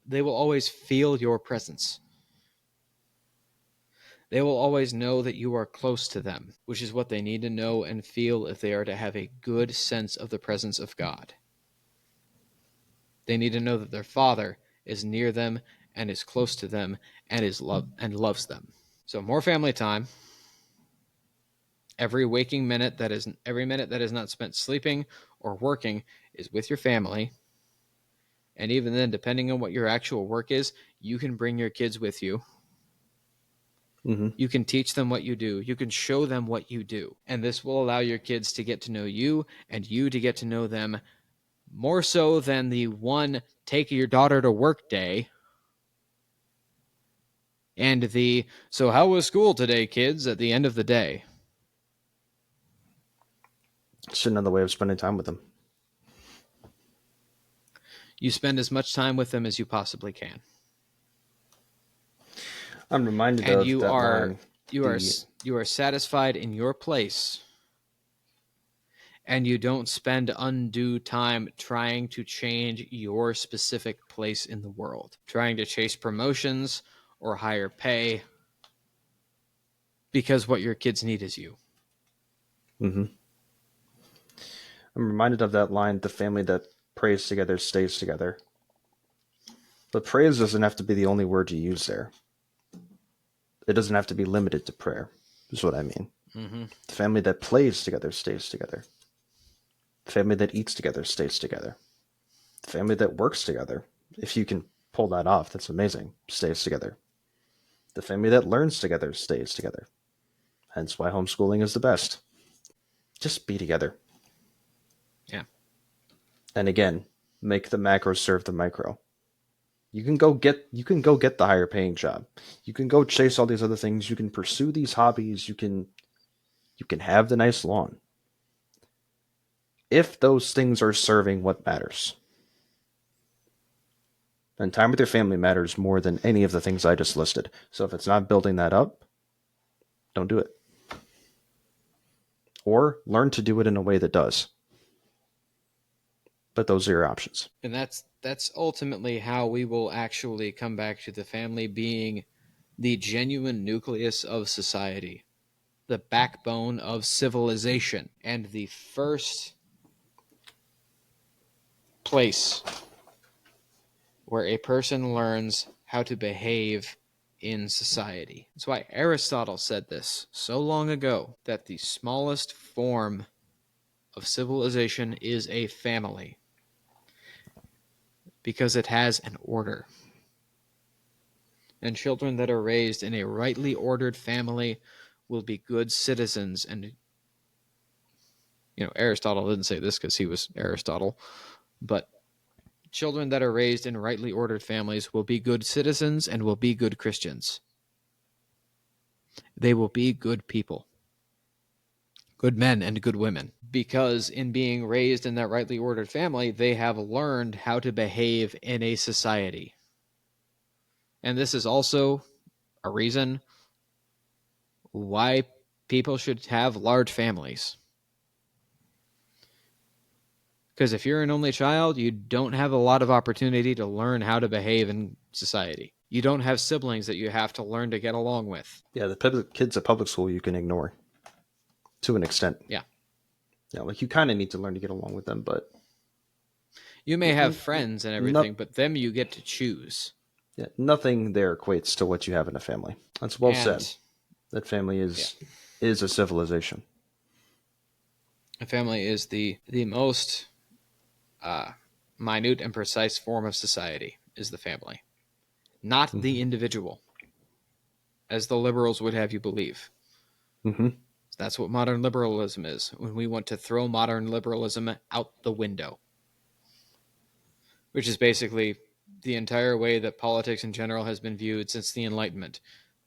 they will always feel your presence. They will always know that you are close to them, which is what they need to know and feel if they are to have a good sense of the presence of God. They need to know that their Father is near them and is close to them and loves them. So more family time. Every minute that is not spent sleeping or working is with your family. And even then, depending on what your actual work is, you can bring your kids with you. Mm-hmm. You can teach them what you do. You can show them what you do. And this will allow your kids to get to know you and you to get to know them more so than the one take your daughter to work day and the so how was school today, kids, at the end of the day. It's another way of spending time with them. You spend as much time with them as you possibly can. I'm reminded And of that line. You are satisfied in your place, and you don't spend undue time trying to change your specific place in the world, trying to chase promotions or higher pay, because what your kids need is you. Mm-hmm. I'm reminded of that line, the family that prays together stays together. But praise doesn't have to be the only word you use there. It doesn't have to be limited to prayer, is what I mean. Mm-hmm. The family that plays together stays together. The family that eats together stays together. The family that works together, if you can pull that off, that's amazing, stays together. The family that learns together stays together. Hence why homeschooling is the best. Just be together. Yeah. And again, make the macro serve the micro. You can go get the higher paying job. You can go chase all these other things. You can pursue these hobbies. You can have the nice lawn. If those things are serving what matters. And time with your family matters more than any of the things I just listed. So if it's not building that up, don't do it. Or learn to do it in a way that does. But those are your options. And that's ultimately how we will actually come back to the family being the genuine nucleus of society, the backbone of civilization, and the first place where a person learns how to behave in society. That's why Aristotle said this so long ago, that the smallest form of civilization is a family, because it has an order. And children that are raised in a rightly ordered family will be good citizens. And, Aristotle didn't say this because he was Aristotle, but children that are raised in rightly ordered families will be good citizens and will be good Christians. They will be good people, good men and good women, because in being raised in that rightly ordered family, they have learned how to behave in a society. And this is also a reason why people should have large families. Because if you're an only child, you don't have a lot of opportunity to learn how to behave in society. You don't have siblings that you have to learn to get along with. Yeah, the kids at public school you can ignore to an extent. Yeah. Yeah, like you kind of need to learn to get along with them, but you may have friends and everything, but them you get to choose. Yeah, nothing there equates to what you have in a family. That's well said. That family is a civilization. A family is the most minute and precise form of society, is the family, not the individual, as the liberals would have you believe. Mm-hmm. That's what modern liberalism is, when we want to throw modern liberalism out the window, which is basically the entire way that politics in general has been viewed since the Enlightenment.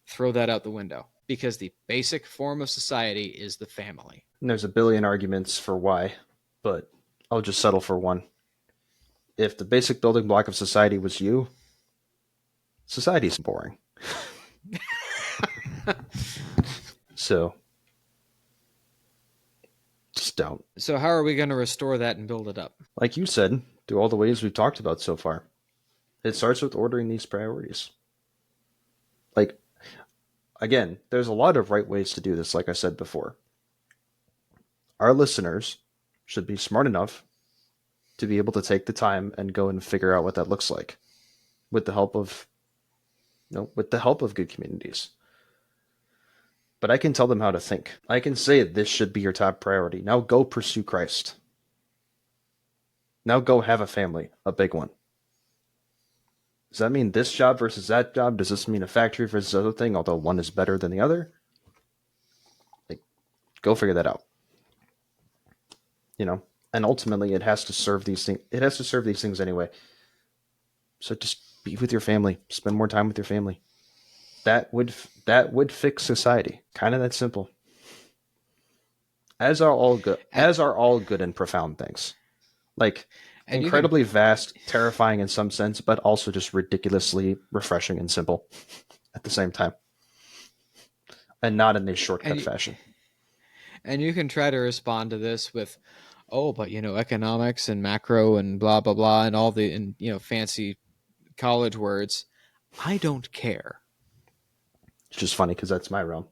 Throw that out the window, because the basic form of society is the family. And there's a billion arguments for why, but I'll just settle for one. If the basic building block of society was you, society's boring. So just don't. So how are we going to restore that and build it up? Like you said, through all the ways we've talked about so far, it starts with ordering these priorities. Like, again, there's a lot of right ways to do this, like I said before. Our listeners should be smart enough to be able to take the time and go and figure out what that looks like with the help of with the help of good communities. But I can tell them how to think. I can say this should be your top priority. Now go pursue Christ. Now go have a family, a big one. Does that mean this job versus that job? Does this mean a factory versus the other thing, although one is better than the other? Like, go figure that out. And ultimately it has to serve these things. It has to serve these things anyway. So just be with your family. Spend more time with your family. That would fix society. Kind of that simple. As are all good and profound things. Like, And incredibly vast, terrifying in some sense, but also just ridiculously refreshing and simple at the same time. And not in a shortcut fashion. And you can try to respond to this with, oh, but economics and macro and blah blah blah and all the fancy college words. I don't care. It's just funny because that's my realm.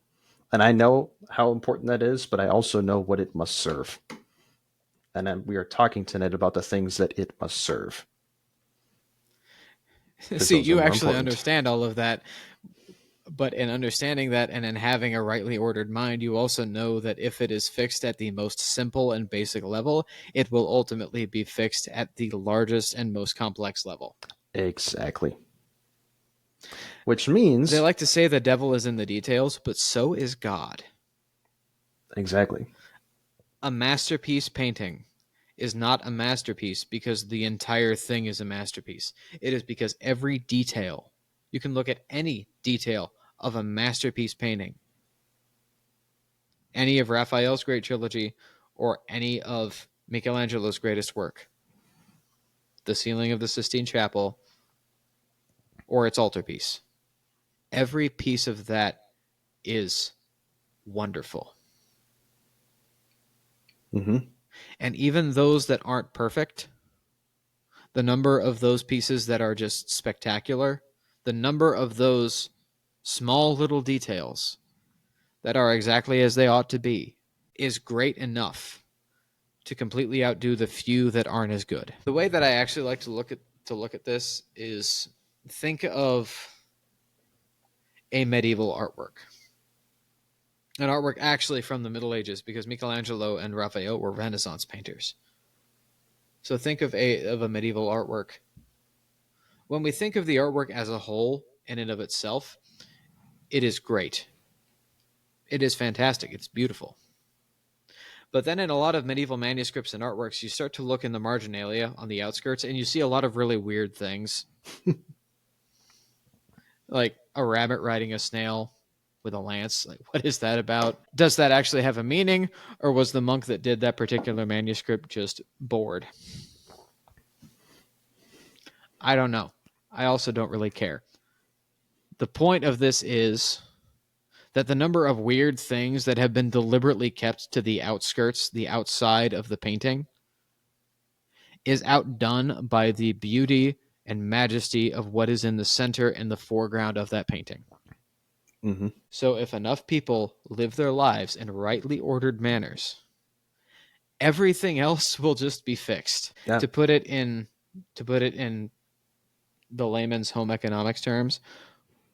And I know how important that is, but I also know what it must serve. And we are talking tonight about the things that it must serve. See, you actually understand all of that. But in understanding that and in having a rightly ordered mind, you also know that if it is fixed at the most simple and basic level, it will ultimately be fixed at the largest and most complex level. Exactly. Which means... They like to say the devil is in the details, but so is God. Exactly. A masterpiece painting is not a masterpiece because the entire thing is a masterpiece. It is because every detail, you can look at any detail of a masterpiece painting, any of Raphael's great trilogy or any of Michelangelo's greatest work, the ceiling of the Sistine Chapel or its altarpiece. Every piece of that is wonderful. Mm-hmm. And even those that aren't perfect, the number of those pieces that are just spectacular, the number of those small little details that are exactly as they ought to be is great enough to completely outdo the few that aren't as good. The way that I actually like to look at this is think of a medieval artwork. An artwork actually from the Middle Ages, because Michelangelo and Raphael were Renaissance painters. So think of a medieval artwork. When we think of the artwork as a whole, in and of itself, it is great. It is fantastic. It's beautiful. But then in a lot of medieval manuscripts and artworks, you start to look in the marginalia on the outskirts, and you see a lot of really weird things. Like a rabbit riding a snail with a lance. Like, what is that about? Does that actually have a meaning, or was the monk that did that particular manuscript just bored? I don't know. I also don't really care. The point of this is that the number of weird things that have been deliberately kept to the outskirts, the outside of the painting, is outdone by the beauty and majesty of what is in the center and the foreground of that painting. Mm-hmm. So if enough people live their lives in rightly ordered manners, everything else will just be fixed. Yeah. To put it in the layman's home economics terms,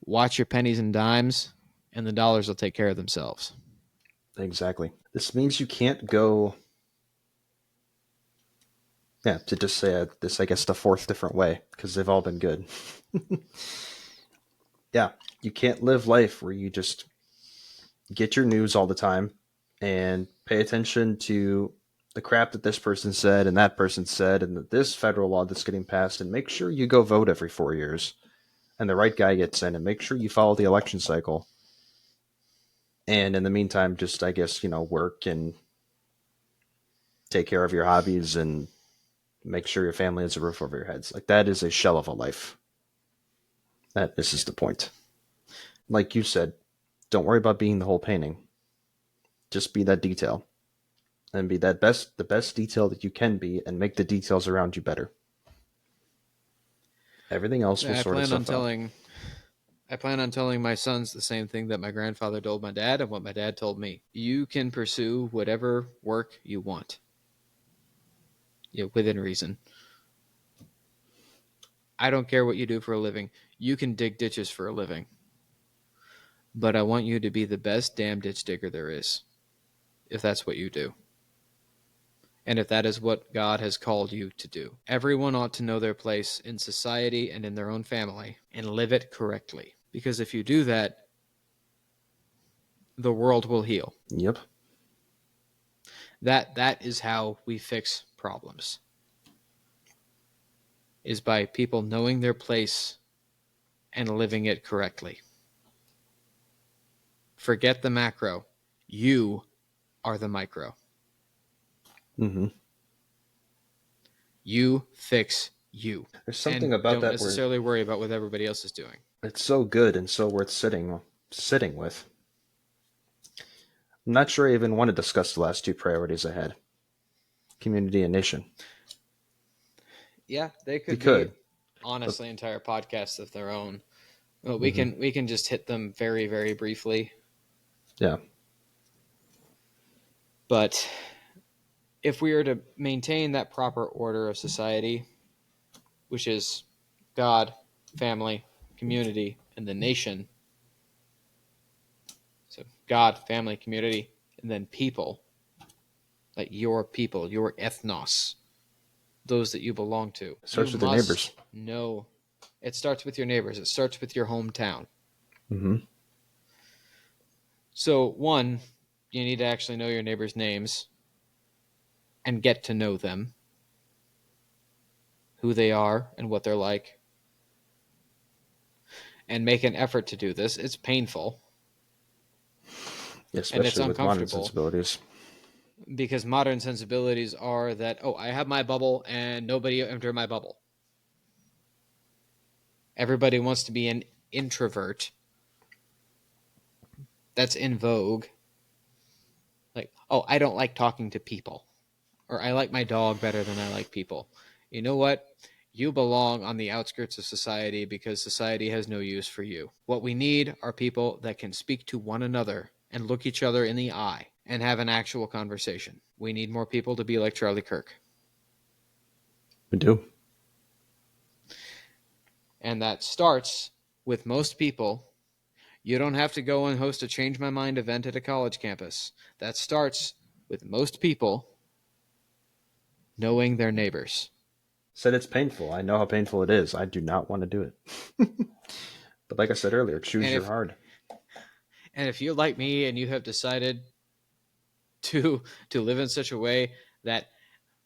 watch your pennies and dimes, and the dollars will take care of themselves. Exactly. This means you can't go... Yeah, to just say this, I guess, the fourth different way, because they've all been good. Yeah, you can't live life where you just get your news all the time and pay attention to the crap that this person said and that person said and this federal law that's getting passed, and make sure you go vote every 4 years and the right guy gets in, and make sure you follow the election cycle. And in the meantime, just, I guess, work and take care of your hobbies and make sure your family has a roof over your heads. Like, that is a shell of a life. This is the point. Like you said, don't worry about being the whole painting. Just be that detail. And be the best detail that you can be, and make the details around you better. Everything else will I sort plan on itself out. telling my sons the same thing that my grandfather told my dad and what my dad told me. You can pursue whatever work you want. Within reason. I don't care what you do for a living. You can dig ditches for a living. But I want you to be the best damn ditch digger there is, if that's what you do. And if that is what God has called you to do. Everyone ought to know their place in society and in their own family and live it correctly. Because if you do that, the world will heal. Yep. That is how we fix problems. Is by people knowing their place and living it correctly. Forget the macro. You are the micro. Mm-hmm. You fix you. There's something and about don't that necessarily worry about what everybody else is doing. where it's so good and so worth sitting with. I'm not sure I even want to discuss the last two priorities I had. Community and nation. Yeah, they We could could. be honestly entire podcasts of their own. Well, Mhm. we can just hit them very, very briefly. Yeah. But if we are to maintain that proper order of society, which is God, family, community, and the nation. So God, family, community, and then people. Like your people, your ethnos, those that you belong to. It You starts with your neighbors. must know. It starts with your neighbors. It starts with your hometown. Mm-hmm. So, one, you need to actually know your neighbors' names and get to know them, who they are and what they're like, and make an effort to do this. It's painful and it's Especially with modern uncomfortable sensibilities. because modern sensibilities are that, oh, I have my bubble and nobody enter my bubble. Everybody wants to be an introvert. That's in vogue. Like, oh, I don't like talking to people. Or I like my dog better than I like people. You know what? You belong on the outskirts of society because society has no use for you. What we need are people that can speak to one another and look each other in the eye and have an actual conversation. We need more people to be like Charlie Kirk. We do. And that starts with most people. You don't have to go and host a Change My Mind event at a college campus. That starts with most people knowing their neighbors. Said it's painful. I know how painful it is. I do not want to do it. But like I said earlier, choose And your if hard. and if you're like me and you have decided to live in such a way that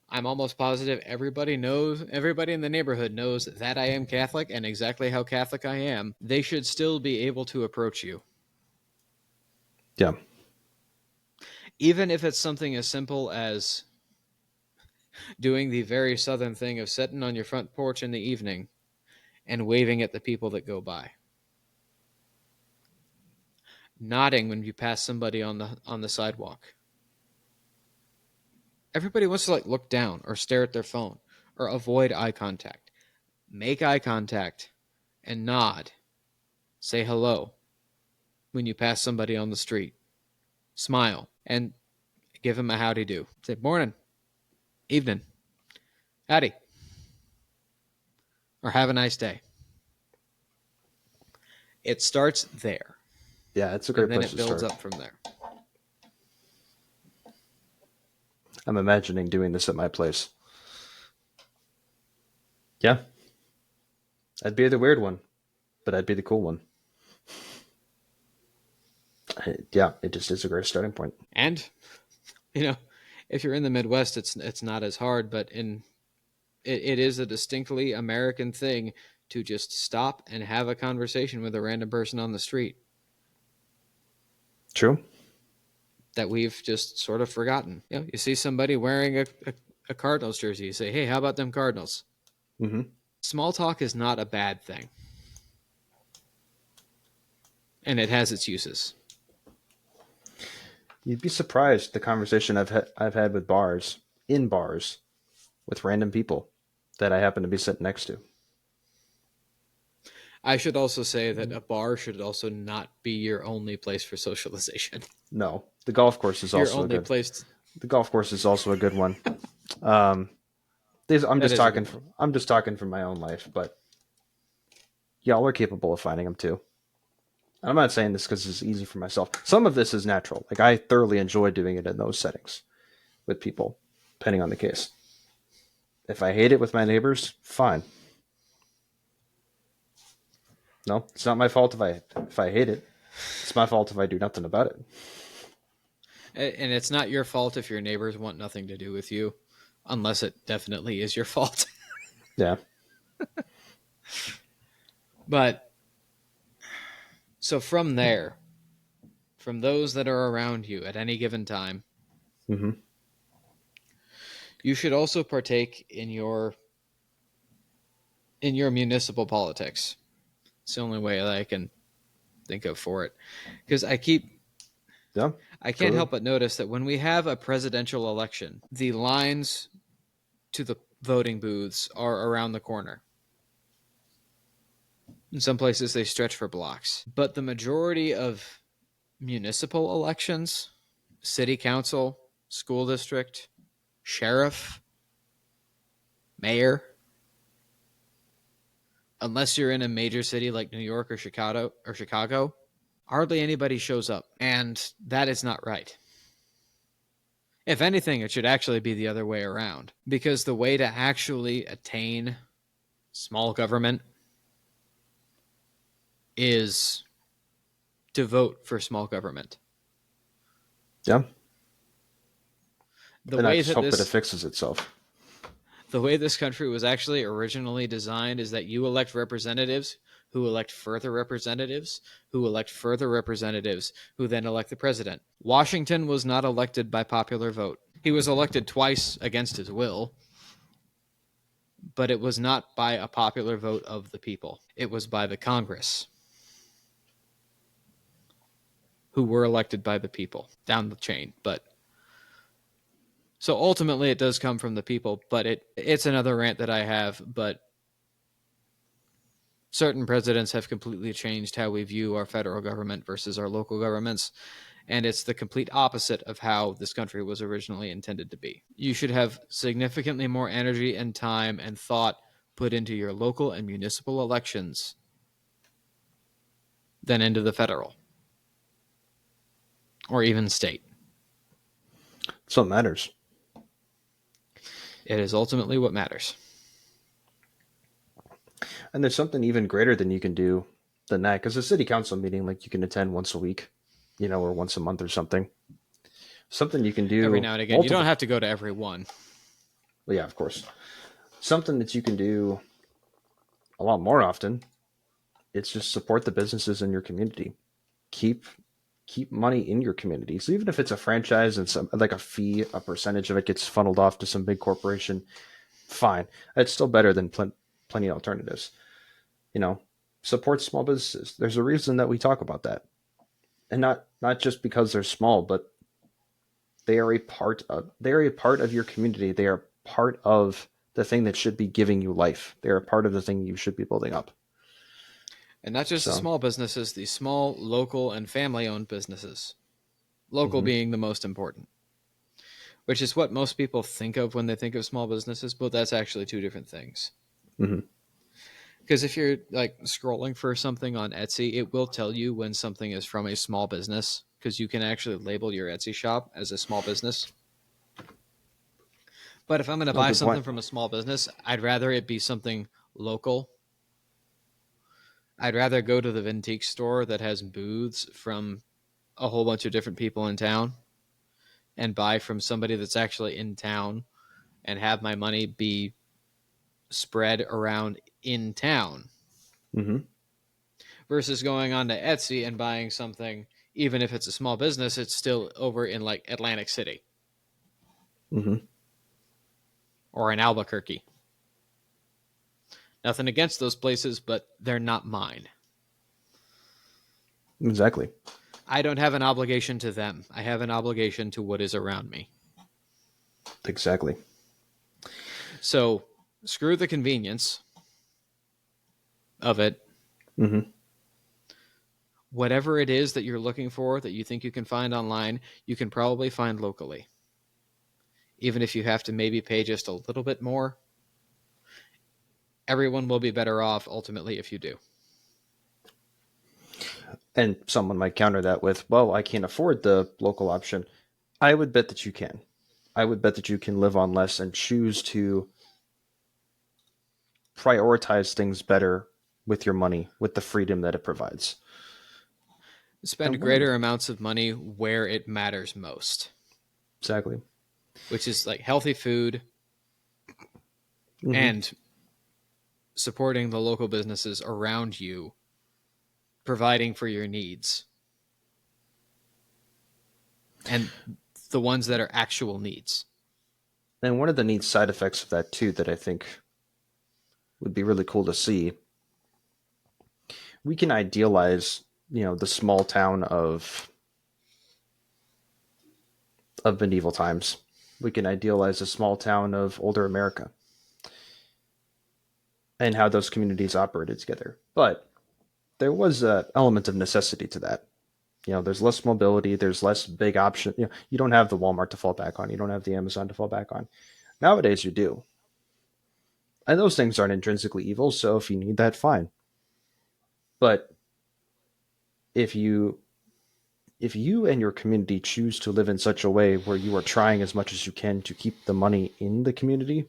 I'm almost positive everybody in the neighborhood knows that I am Catholic and exactly how Catholic I am, they should still be able to approach you. Yeah. Even if it's something as simple as doing the very southern thing of sitting on your front porch in the evening and waving at the people that go by. Nodding when you pass somebody on the sidewalk. Everybody wants to look down or stare at their phone or avoid eye contact. Make eye contact and nod. Say hello when you pass somebody on the street. Smile and give them a howdy do. Say morning, evening, howdy, or have a nice day. It starts there, Yeah, it's a and great then place it to builds start. up from there. I'm imagining doing this at my place. Yeah. I'd be the weird one, but I'd be the cool one. Yeah, it just is a great starting point. And if you're in the Midwest, it's not as hard, but it is a distinctly American thing to just stop and have a conversation with a random person on the street True. that we've just sort of forgotten. You see somebody wearing a Cardinals jersey, you say, hey, how about them Cardinals? Mm-hmm. Small talk is not a bad thing. and it has its uses. You'd be surprised the conversation I've had with in bars, with random people that I happen to be sitting next to. I should also say that a bar should also not be your only place for socialization. No, the golf course is Your also a only good. place. The golf course is also a good one. Um, That is a good one. I'm just talking from my own life, but y'all are capable of finding them too. I'm not saying this because it's easy for myself. Some of this is natural. Like I thoroughly enjoy doing it in those settings with people, depending on the case. If I hate it with my neighbors, fine. No, it's not my fault if I hate it. It's my fault if I do nothing about it. And it's not your fault if your neighbors want nothing to do with you, unless it definitely is your fault. Yeah. But so from there, from those that are around you at any given time, Mm-hmm. you should also partake in your municipal politics. It's the only way that I can think of for it. Because Yeah. I Go can't ahead. help but notice that when we have a presidential election, the lines to the voting booths are around the corner. In some places, they stretch for blocks. But the majority of municipal elections, city council, school district, sheriff, mayor, unless you're in a major city like New York or Chicago, hardly anybody shows up. And that is not right. If anything, it should actually be the other way around. Because the way to actually attain small government is to vote for small government. Yeah. The And I way just that hope that it this fixes itself. the way this country was actually originally designed is that you elect representatives who elect further representatives who elect further representatives who then elect the president. Washington was not elected by popular vote. He was elected twice against his will, but it was not by a popular vote of the people. It was by the Congress, who were elected by the people down the chain. But so ultimately it does come from the people, but it's another rant that I have. But certain presidents have completely changed how we view our federal government versus our local governments. And it's the complete opposite of how this country was originally intended to be. You should have significantly more energy and time and thought put into your local and municipal elections than into the federal or even state. That's what matters. It is ultimately what matters. And there's something even greater than you can do than that. Because a city council meeting, like you can attend once a week, or once a month or something. Something you can Every do now and again. You don't multiple. have to go to every one. Well, yeah, of course. Something that you can do a lot more often. It's just support the businesses in your community. Keep money in your community. So even if it's a franchise and some like a fee, a percentage of it gets funneled off to some big corporation, fine. It's still better than plenty of alternatives. Support small businesses. There's a reason that we talk about that, and not just because they're small, but they are a part of your community. They are part of the thing that should be giving you life. They are a part of the thing you should be building up. And not just the So, small businesses, the small, local, and family owned businesses. Local mhm. being the most important, which is what most people think of when they think of small businesses, but that's actually two different things. Mhm. Because if you're like scrolling for something on Etsy, it will tell you when something is from a small business because you can actually label your Etsy shop as a small business. But if I'm going to Oh, buy good something point. from a small business, I'd rather it be something local. I'd rather go to the Vintique store that has booths from a whole bunch of different people in town and buy from somebody that's actually in town and have my money be spread around in town Mhm. versus going on to Etsy and buying something. Even if it's a small business, it's still over in like Atlantic City Mhm. or in Albuquerque. Nothing against those places, but they're not mine. Exactly. I don't have an obligation to them. I have an obligation to what is around me. Exactly. So screw the convenience of it. Mm-hmm. Whatever it is that you're looking for that you think you can find online, you can probably find locally. Even if you have to maybe pay just a little bit more, everyone will be better off ultimately if you do. And someone might counter that with, well, I can't afford the local option. I would bet that you can. I would bet that you can live on less and choose to prioritize things better with your money, with the freedom that it provides. Spend And one of greater the, amounts of money where it matters most, exactly. which is like healthy food Mm-hmm. and supporting the local businesses around you, providing for your needs and the ones that are actual needs. And one of the neat side effects of that too that I think would be really cool to see, we can idealize, the small town of medieval times. We can idealize the small town of older America and how those communities operated together. But there was an element of necessity to that. There's less mobility, there's less big option. You don't have the Walmart to fall back on, you don't have the Amazon to fall back on. Nowadays, you do, and those things aren't intrinsically evil. So if you need that, fine. But if you if you and your community choose to live in such a way where you are trying as much as you can to keep the money in the community,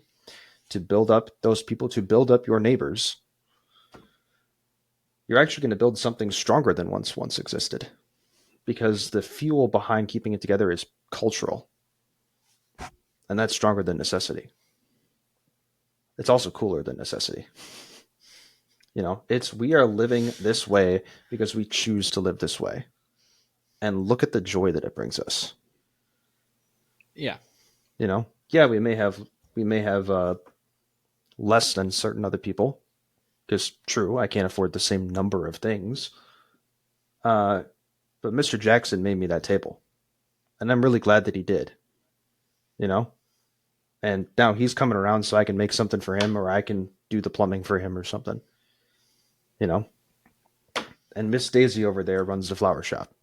to build up those people, to build up your neighbors, you're actually going to build something stronger than once existed, because the fuel behind keeping it together is cultural, and that's stronger than necessity. It's also cooler than necessity. It's we are living this way because we choose to live this way, and look at the joy that it brings us. Yeah. Yeah, we may have less than certain other people, because true, I can't afford the same number of things. But Mr. Jackson made me that table, and I'm really glad that he did. You know, and now he's coming around so I can make something for him, or I can do the plumbing for him or something. You know, and Miss Daisy over there runs the flower shop.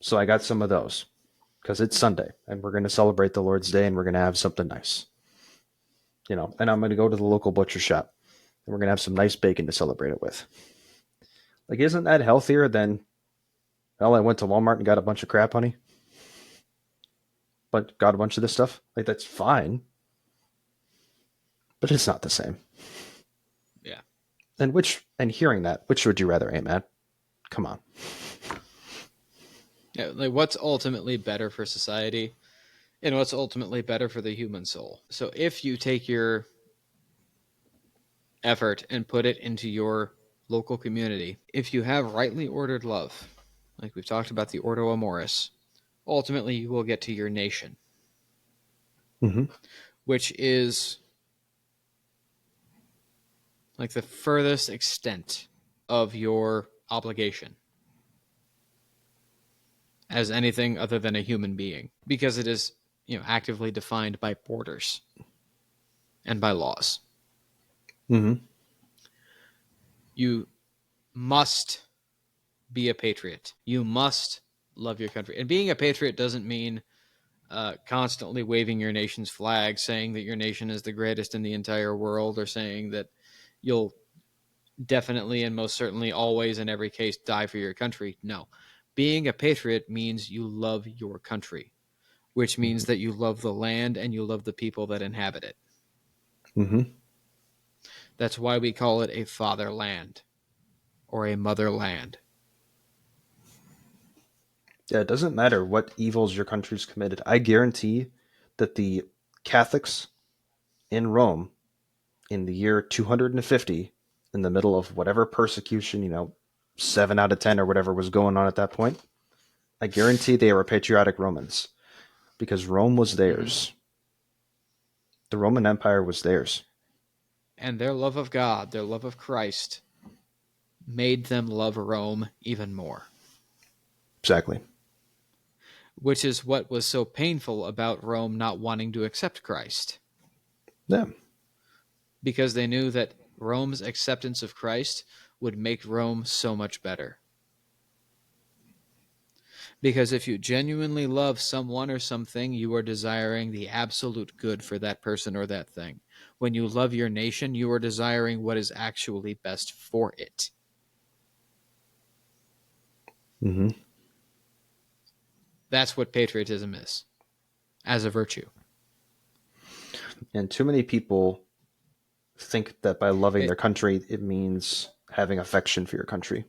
So I got some of those because it's Sunday and we're going to celebrate the Lord's Day and we're going to have something nice. And I'm going to go to the local butcher shop and we're going to have some nice bacon to celebrate it with. Like, isn't that healthier than, well, I went to Walmart and got a bunch of crap, honey, but got a bunch of this stuff? Like, that's fine, but it's not the same. Yeah. And hearing that, which would you rather aim at? Come on. Yeah, like what's ultimately better for society and what's ultimately better for the human soul. So if you take your effort and put it into your local community, if you have rightly ordered love, like we've talked about the Ordo Amoris, ultimately you will get to your nation, Mm-hmm. which is like the furthest extent of your obligation as anything other than a human being, because it is, actively defined by borders and by laws. Mm-hmm. You must be a patriot. You must love your country. And being a patriot doesn't mean constantly waving your nation's flag, saying that your nation is the greatest in the entire world, or saying that you'll definitely and most certainly always in every case die for your country. No. Being a patriot means you love your country, which means that you love the land and you love the people that inhabit it. Mm-hmm. That's why we call it a fatherland or a motherland. Yeah, it doesn't matter what evils your country's committed. I guarantee that the Catholics in Rome in the year 250, in the middle of whatever persecution, 7 out of 10 or whatever was going on at that point, I guarantee they were patriotic Romans, because Rome was theirs. Mm-hmm. The Roman Empire was theirs. And their love of God, their love of Christ, made them love Rome even more, Exactly. which is what was so painful about Rome not wanting to accept Christ, Yeah. because they knew that Rome's acceptance of Christ would make Rome so much better. Because if you genuinely love someone or something, you are desiring the absolute good for that person or that thing. When you love your nation, you are desiring what is actually best for it. Mm-hmm. That's what patriotism is, as a virtue. And too many people think that by loving It, their country, it means having affection for your country.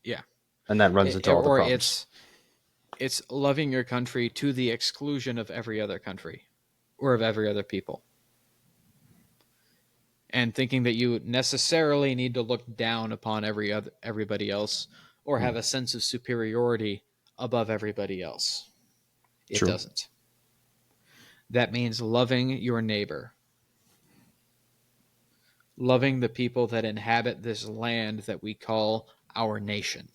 yeah. And that runs into all the Or problems. it's loving your country to the exclusion of every other country or of every other people. And thinking that you necessarily need to look down upon everybody else or have a sense of superiority above everybody else. It True. doesn't. That means loving your neighbor, loving the people that inhabit this land that we call our nation,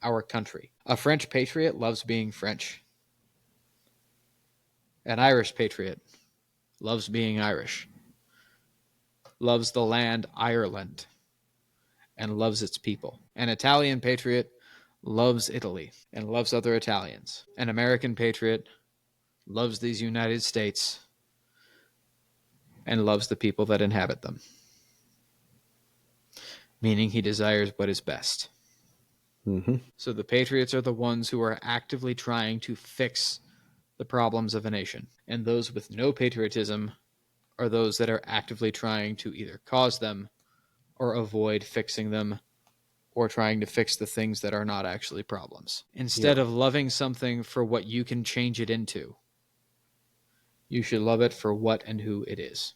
our country. A French patriot loves being French. An Irish patriot loves being Irish, loves the land Ireland, and loves its people. An Italian patriot loves Italy and loves other Italians. An American patriot loves these United States and loves the people that inhabit them, meaning he desires what is best. Mm-hmm. So the patriots are the ones who are actively trying to fix the problems of a nation, and those with no patriotism are those that are actively trying to either cause them or avoid fixing them or trying to fix the things that are not actually problems. Instead Yeah. of loving something for what you can change it into, you should love it for what and who it is.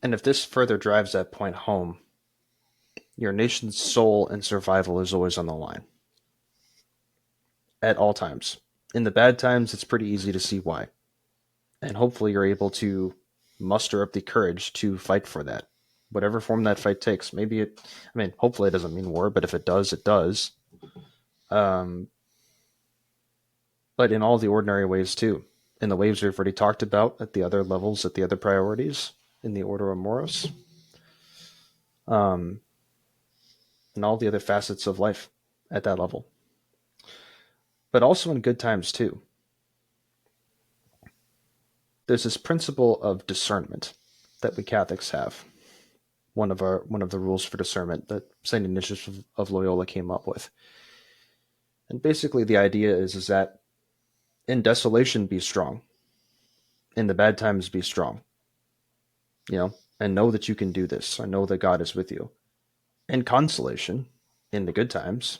And if this further drives that point home, your nation's soul and survival is always on the line. At all times. In the bad times, it's pretty easy to see why. And hopefully you're able to muster up the courage to fight for that. Whatever form that fight takes. Maybe it, I mean, hopefully it doesn't mean war, but if it does, it does. Um, but in all the ordinary ways too. In the ways we've already talked about at the other levels, at the other priorities, in the Ordo Amoris, um, and all the other facets of life at that level. But also in good times too. There's this principle of discernment that we Catholics have. One of the rules for discernment that Saint Ignatius of Loyola came up with. And basically the idea is that in desolation be strong. In the bad times be strong. You know, and know that you can do this. I know that God is with you. In consolation, in the good times,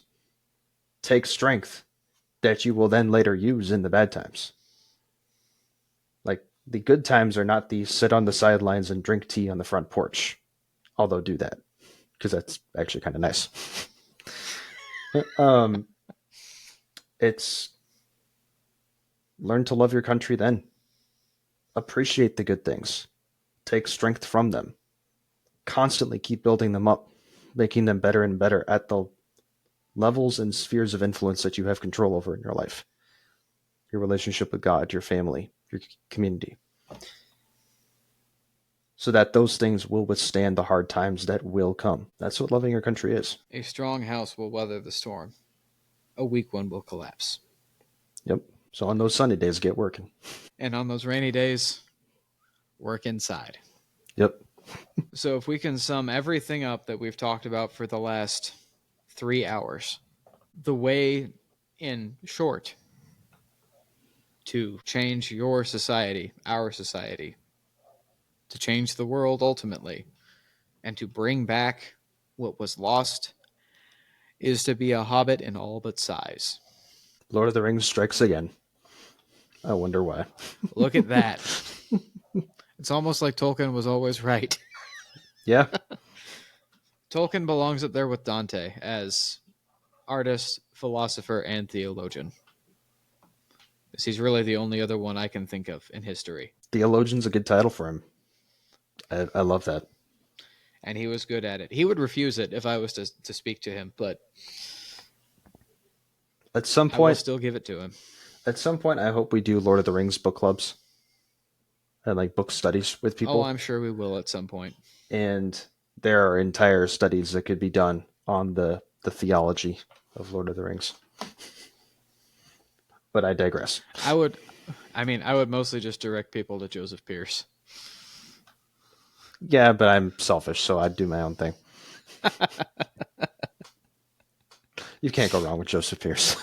take strength that you will then later use in the bad times. Like the good times are not the sit on the sidelines and drink tea on the front porch. Although do that, because that's actually kind of nice. um, it's learn to love your country then. Appreciate the good things. Take strength from them. Constantly keep building them up, making them better and better at the levels and spheres of influence that you have control over in your life. Your relationship with God, your family, your community. So that those things will withstand the hard times that will come. That's what loving your country is. A strong house will weather the storm. A weak one will collapse. Yep. So on those sunny days, get working. And on those rainy days, work inside. Yep. So if we can sum everything up that we've talked about for the last 3 hours, the way, in short, to change your society, our society, to change the world ultimately, and to bring back what was lost, is to be a hobbit in all but size. Lord of the Rings strikes again. I wonder why. Look at that. It's almost like Tolkien was always right. Yeah. Tolkien belongs up there with Dante as artist, philosopher, and theologian. He's really the only other one I can think of in history. Theologian's a good title for him. I love that. and he was good at it. He would refuse it if I was to speak to him, but At some I will point, still give it to him. I hope we do Lord of the Rings book clubs and like book studies with Oh, people. I'm sure we will at some point. And there are entire studies that could be done on the theology of Lord of the Rings. But I digress. I would mostly just direct people to Joseph Pierce. Yeah, but I'm selfish, so I'd do my own thing. You can't go wrong with Joseph Pierce.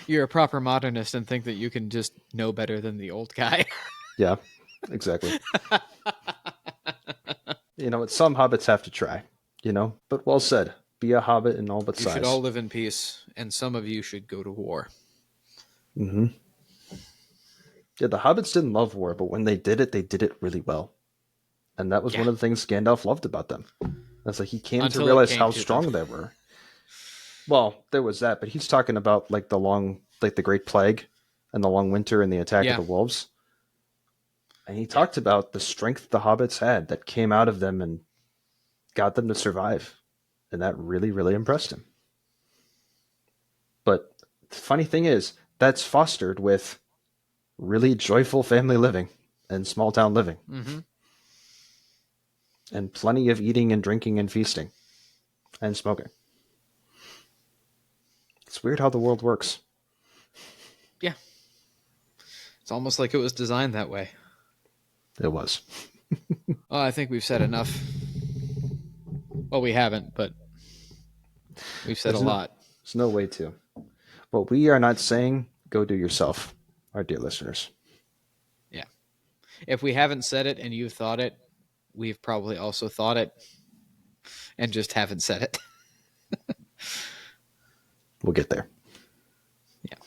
You're a proper modernist and think that you can just know better than the old guy. Yeah, exactly. You know what? Some hobbits have to try, you know? But well said. Be a hobbit in all but You size. should all live in peace, and some of you should go to war. Mm-hmm. Yeah, the hobbits didn't love war, but when they did it really well. And that was one of the things Gandalf loved about them. That's like he came Until to it realize came how to strong them. they were. Well, there was that, but he's talking about like the Great Plague and the Long Winter and the attack of Yeah. the wolves. And he talked about the strength the hobbits had that came out of them and got them to survive. And that really, really impressed him. But the funny thing is, that's fostered with really joyful family living and small town living. Mm-hmm. And plenty of eating and drinking and feasting and smoking. It's weird how the world works. Yeah. It's almost like it was designed that way. It was. Oh, I think we've said enough. Well, we haven't, but we've said a lot. There's no way to. What we are not saying, go do yourself, our dear listeners. Yeah. If we haven't said it and you've thought it, we've probably also thought it and just haven't said it. We'll get there. Yeah.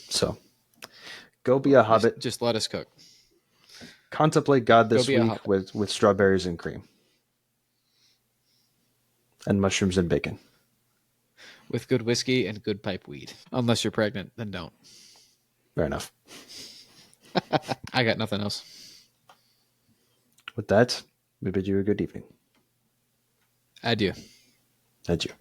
So, go be a hobbit. Just let us cook. Contemplate God this Go be a week hobbit. with strawberries and cream. And mushrooms and bacon. With good whiskey and good pipe weed. Unless you're pregnant, then don't. Fair enough. I got nothing else. With that, we bid you a good evening. Adieu. Adieu.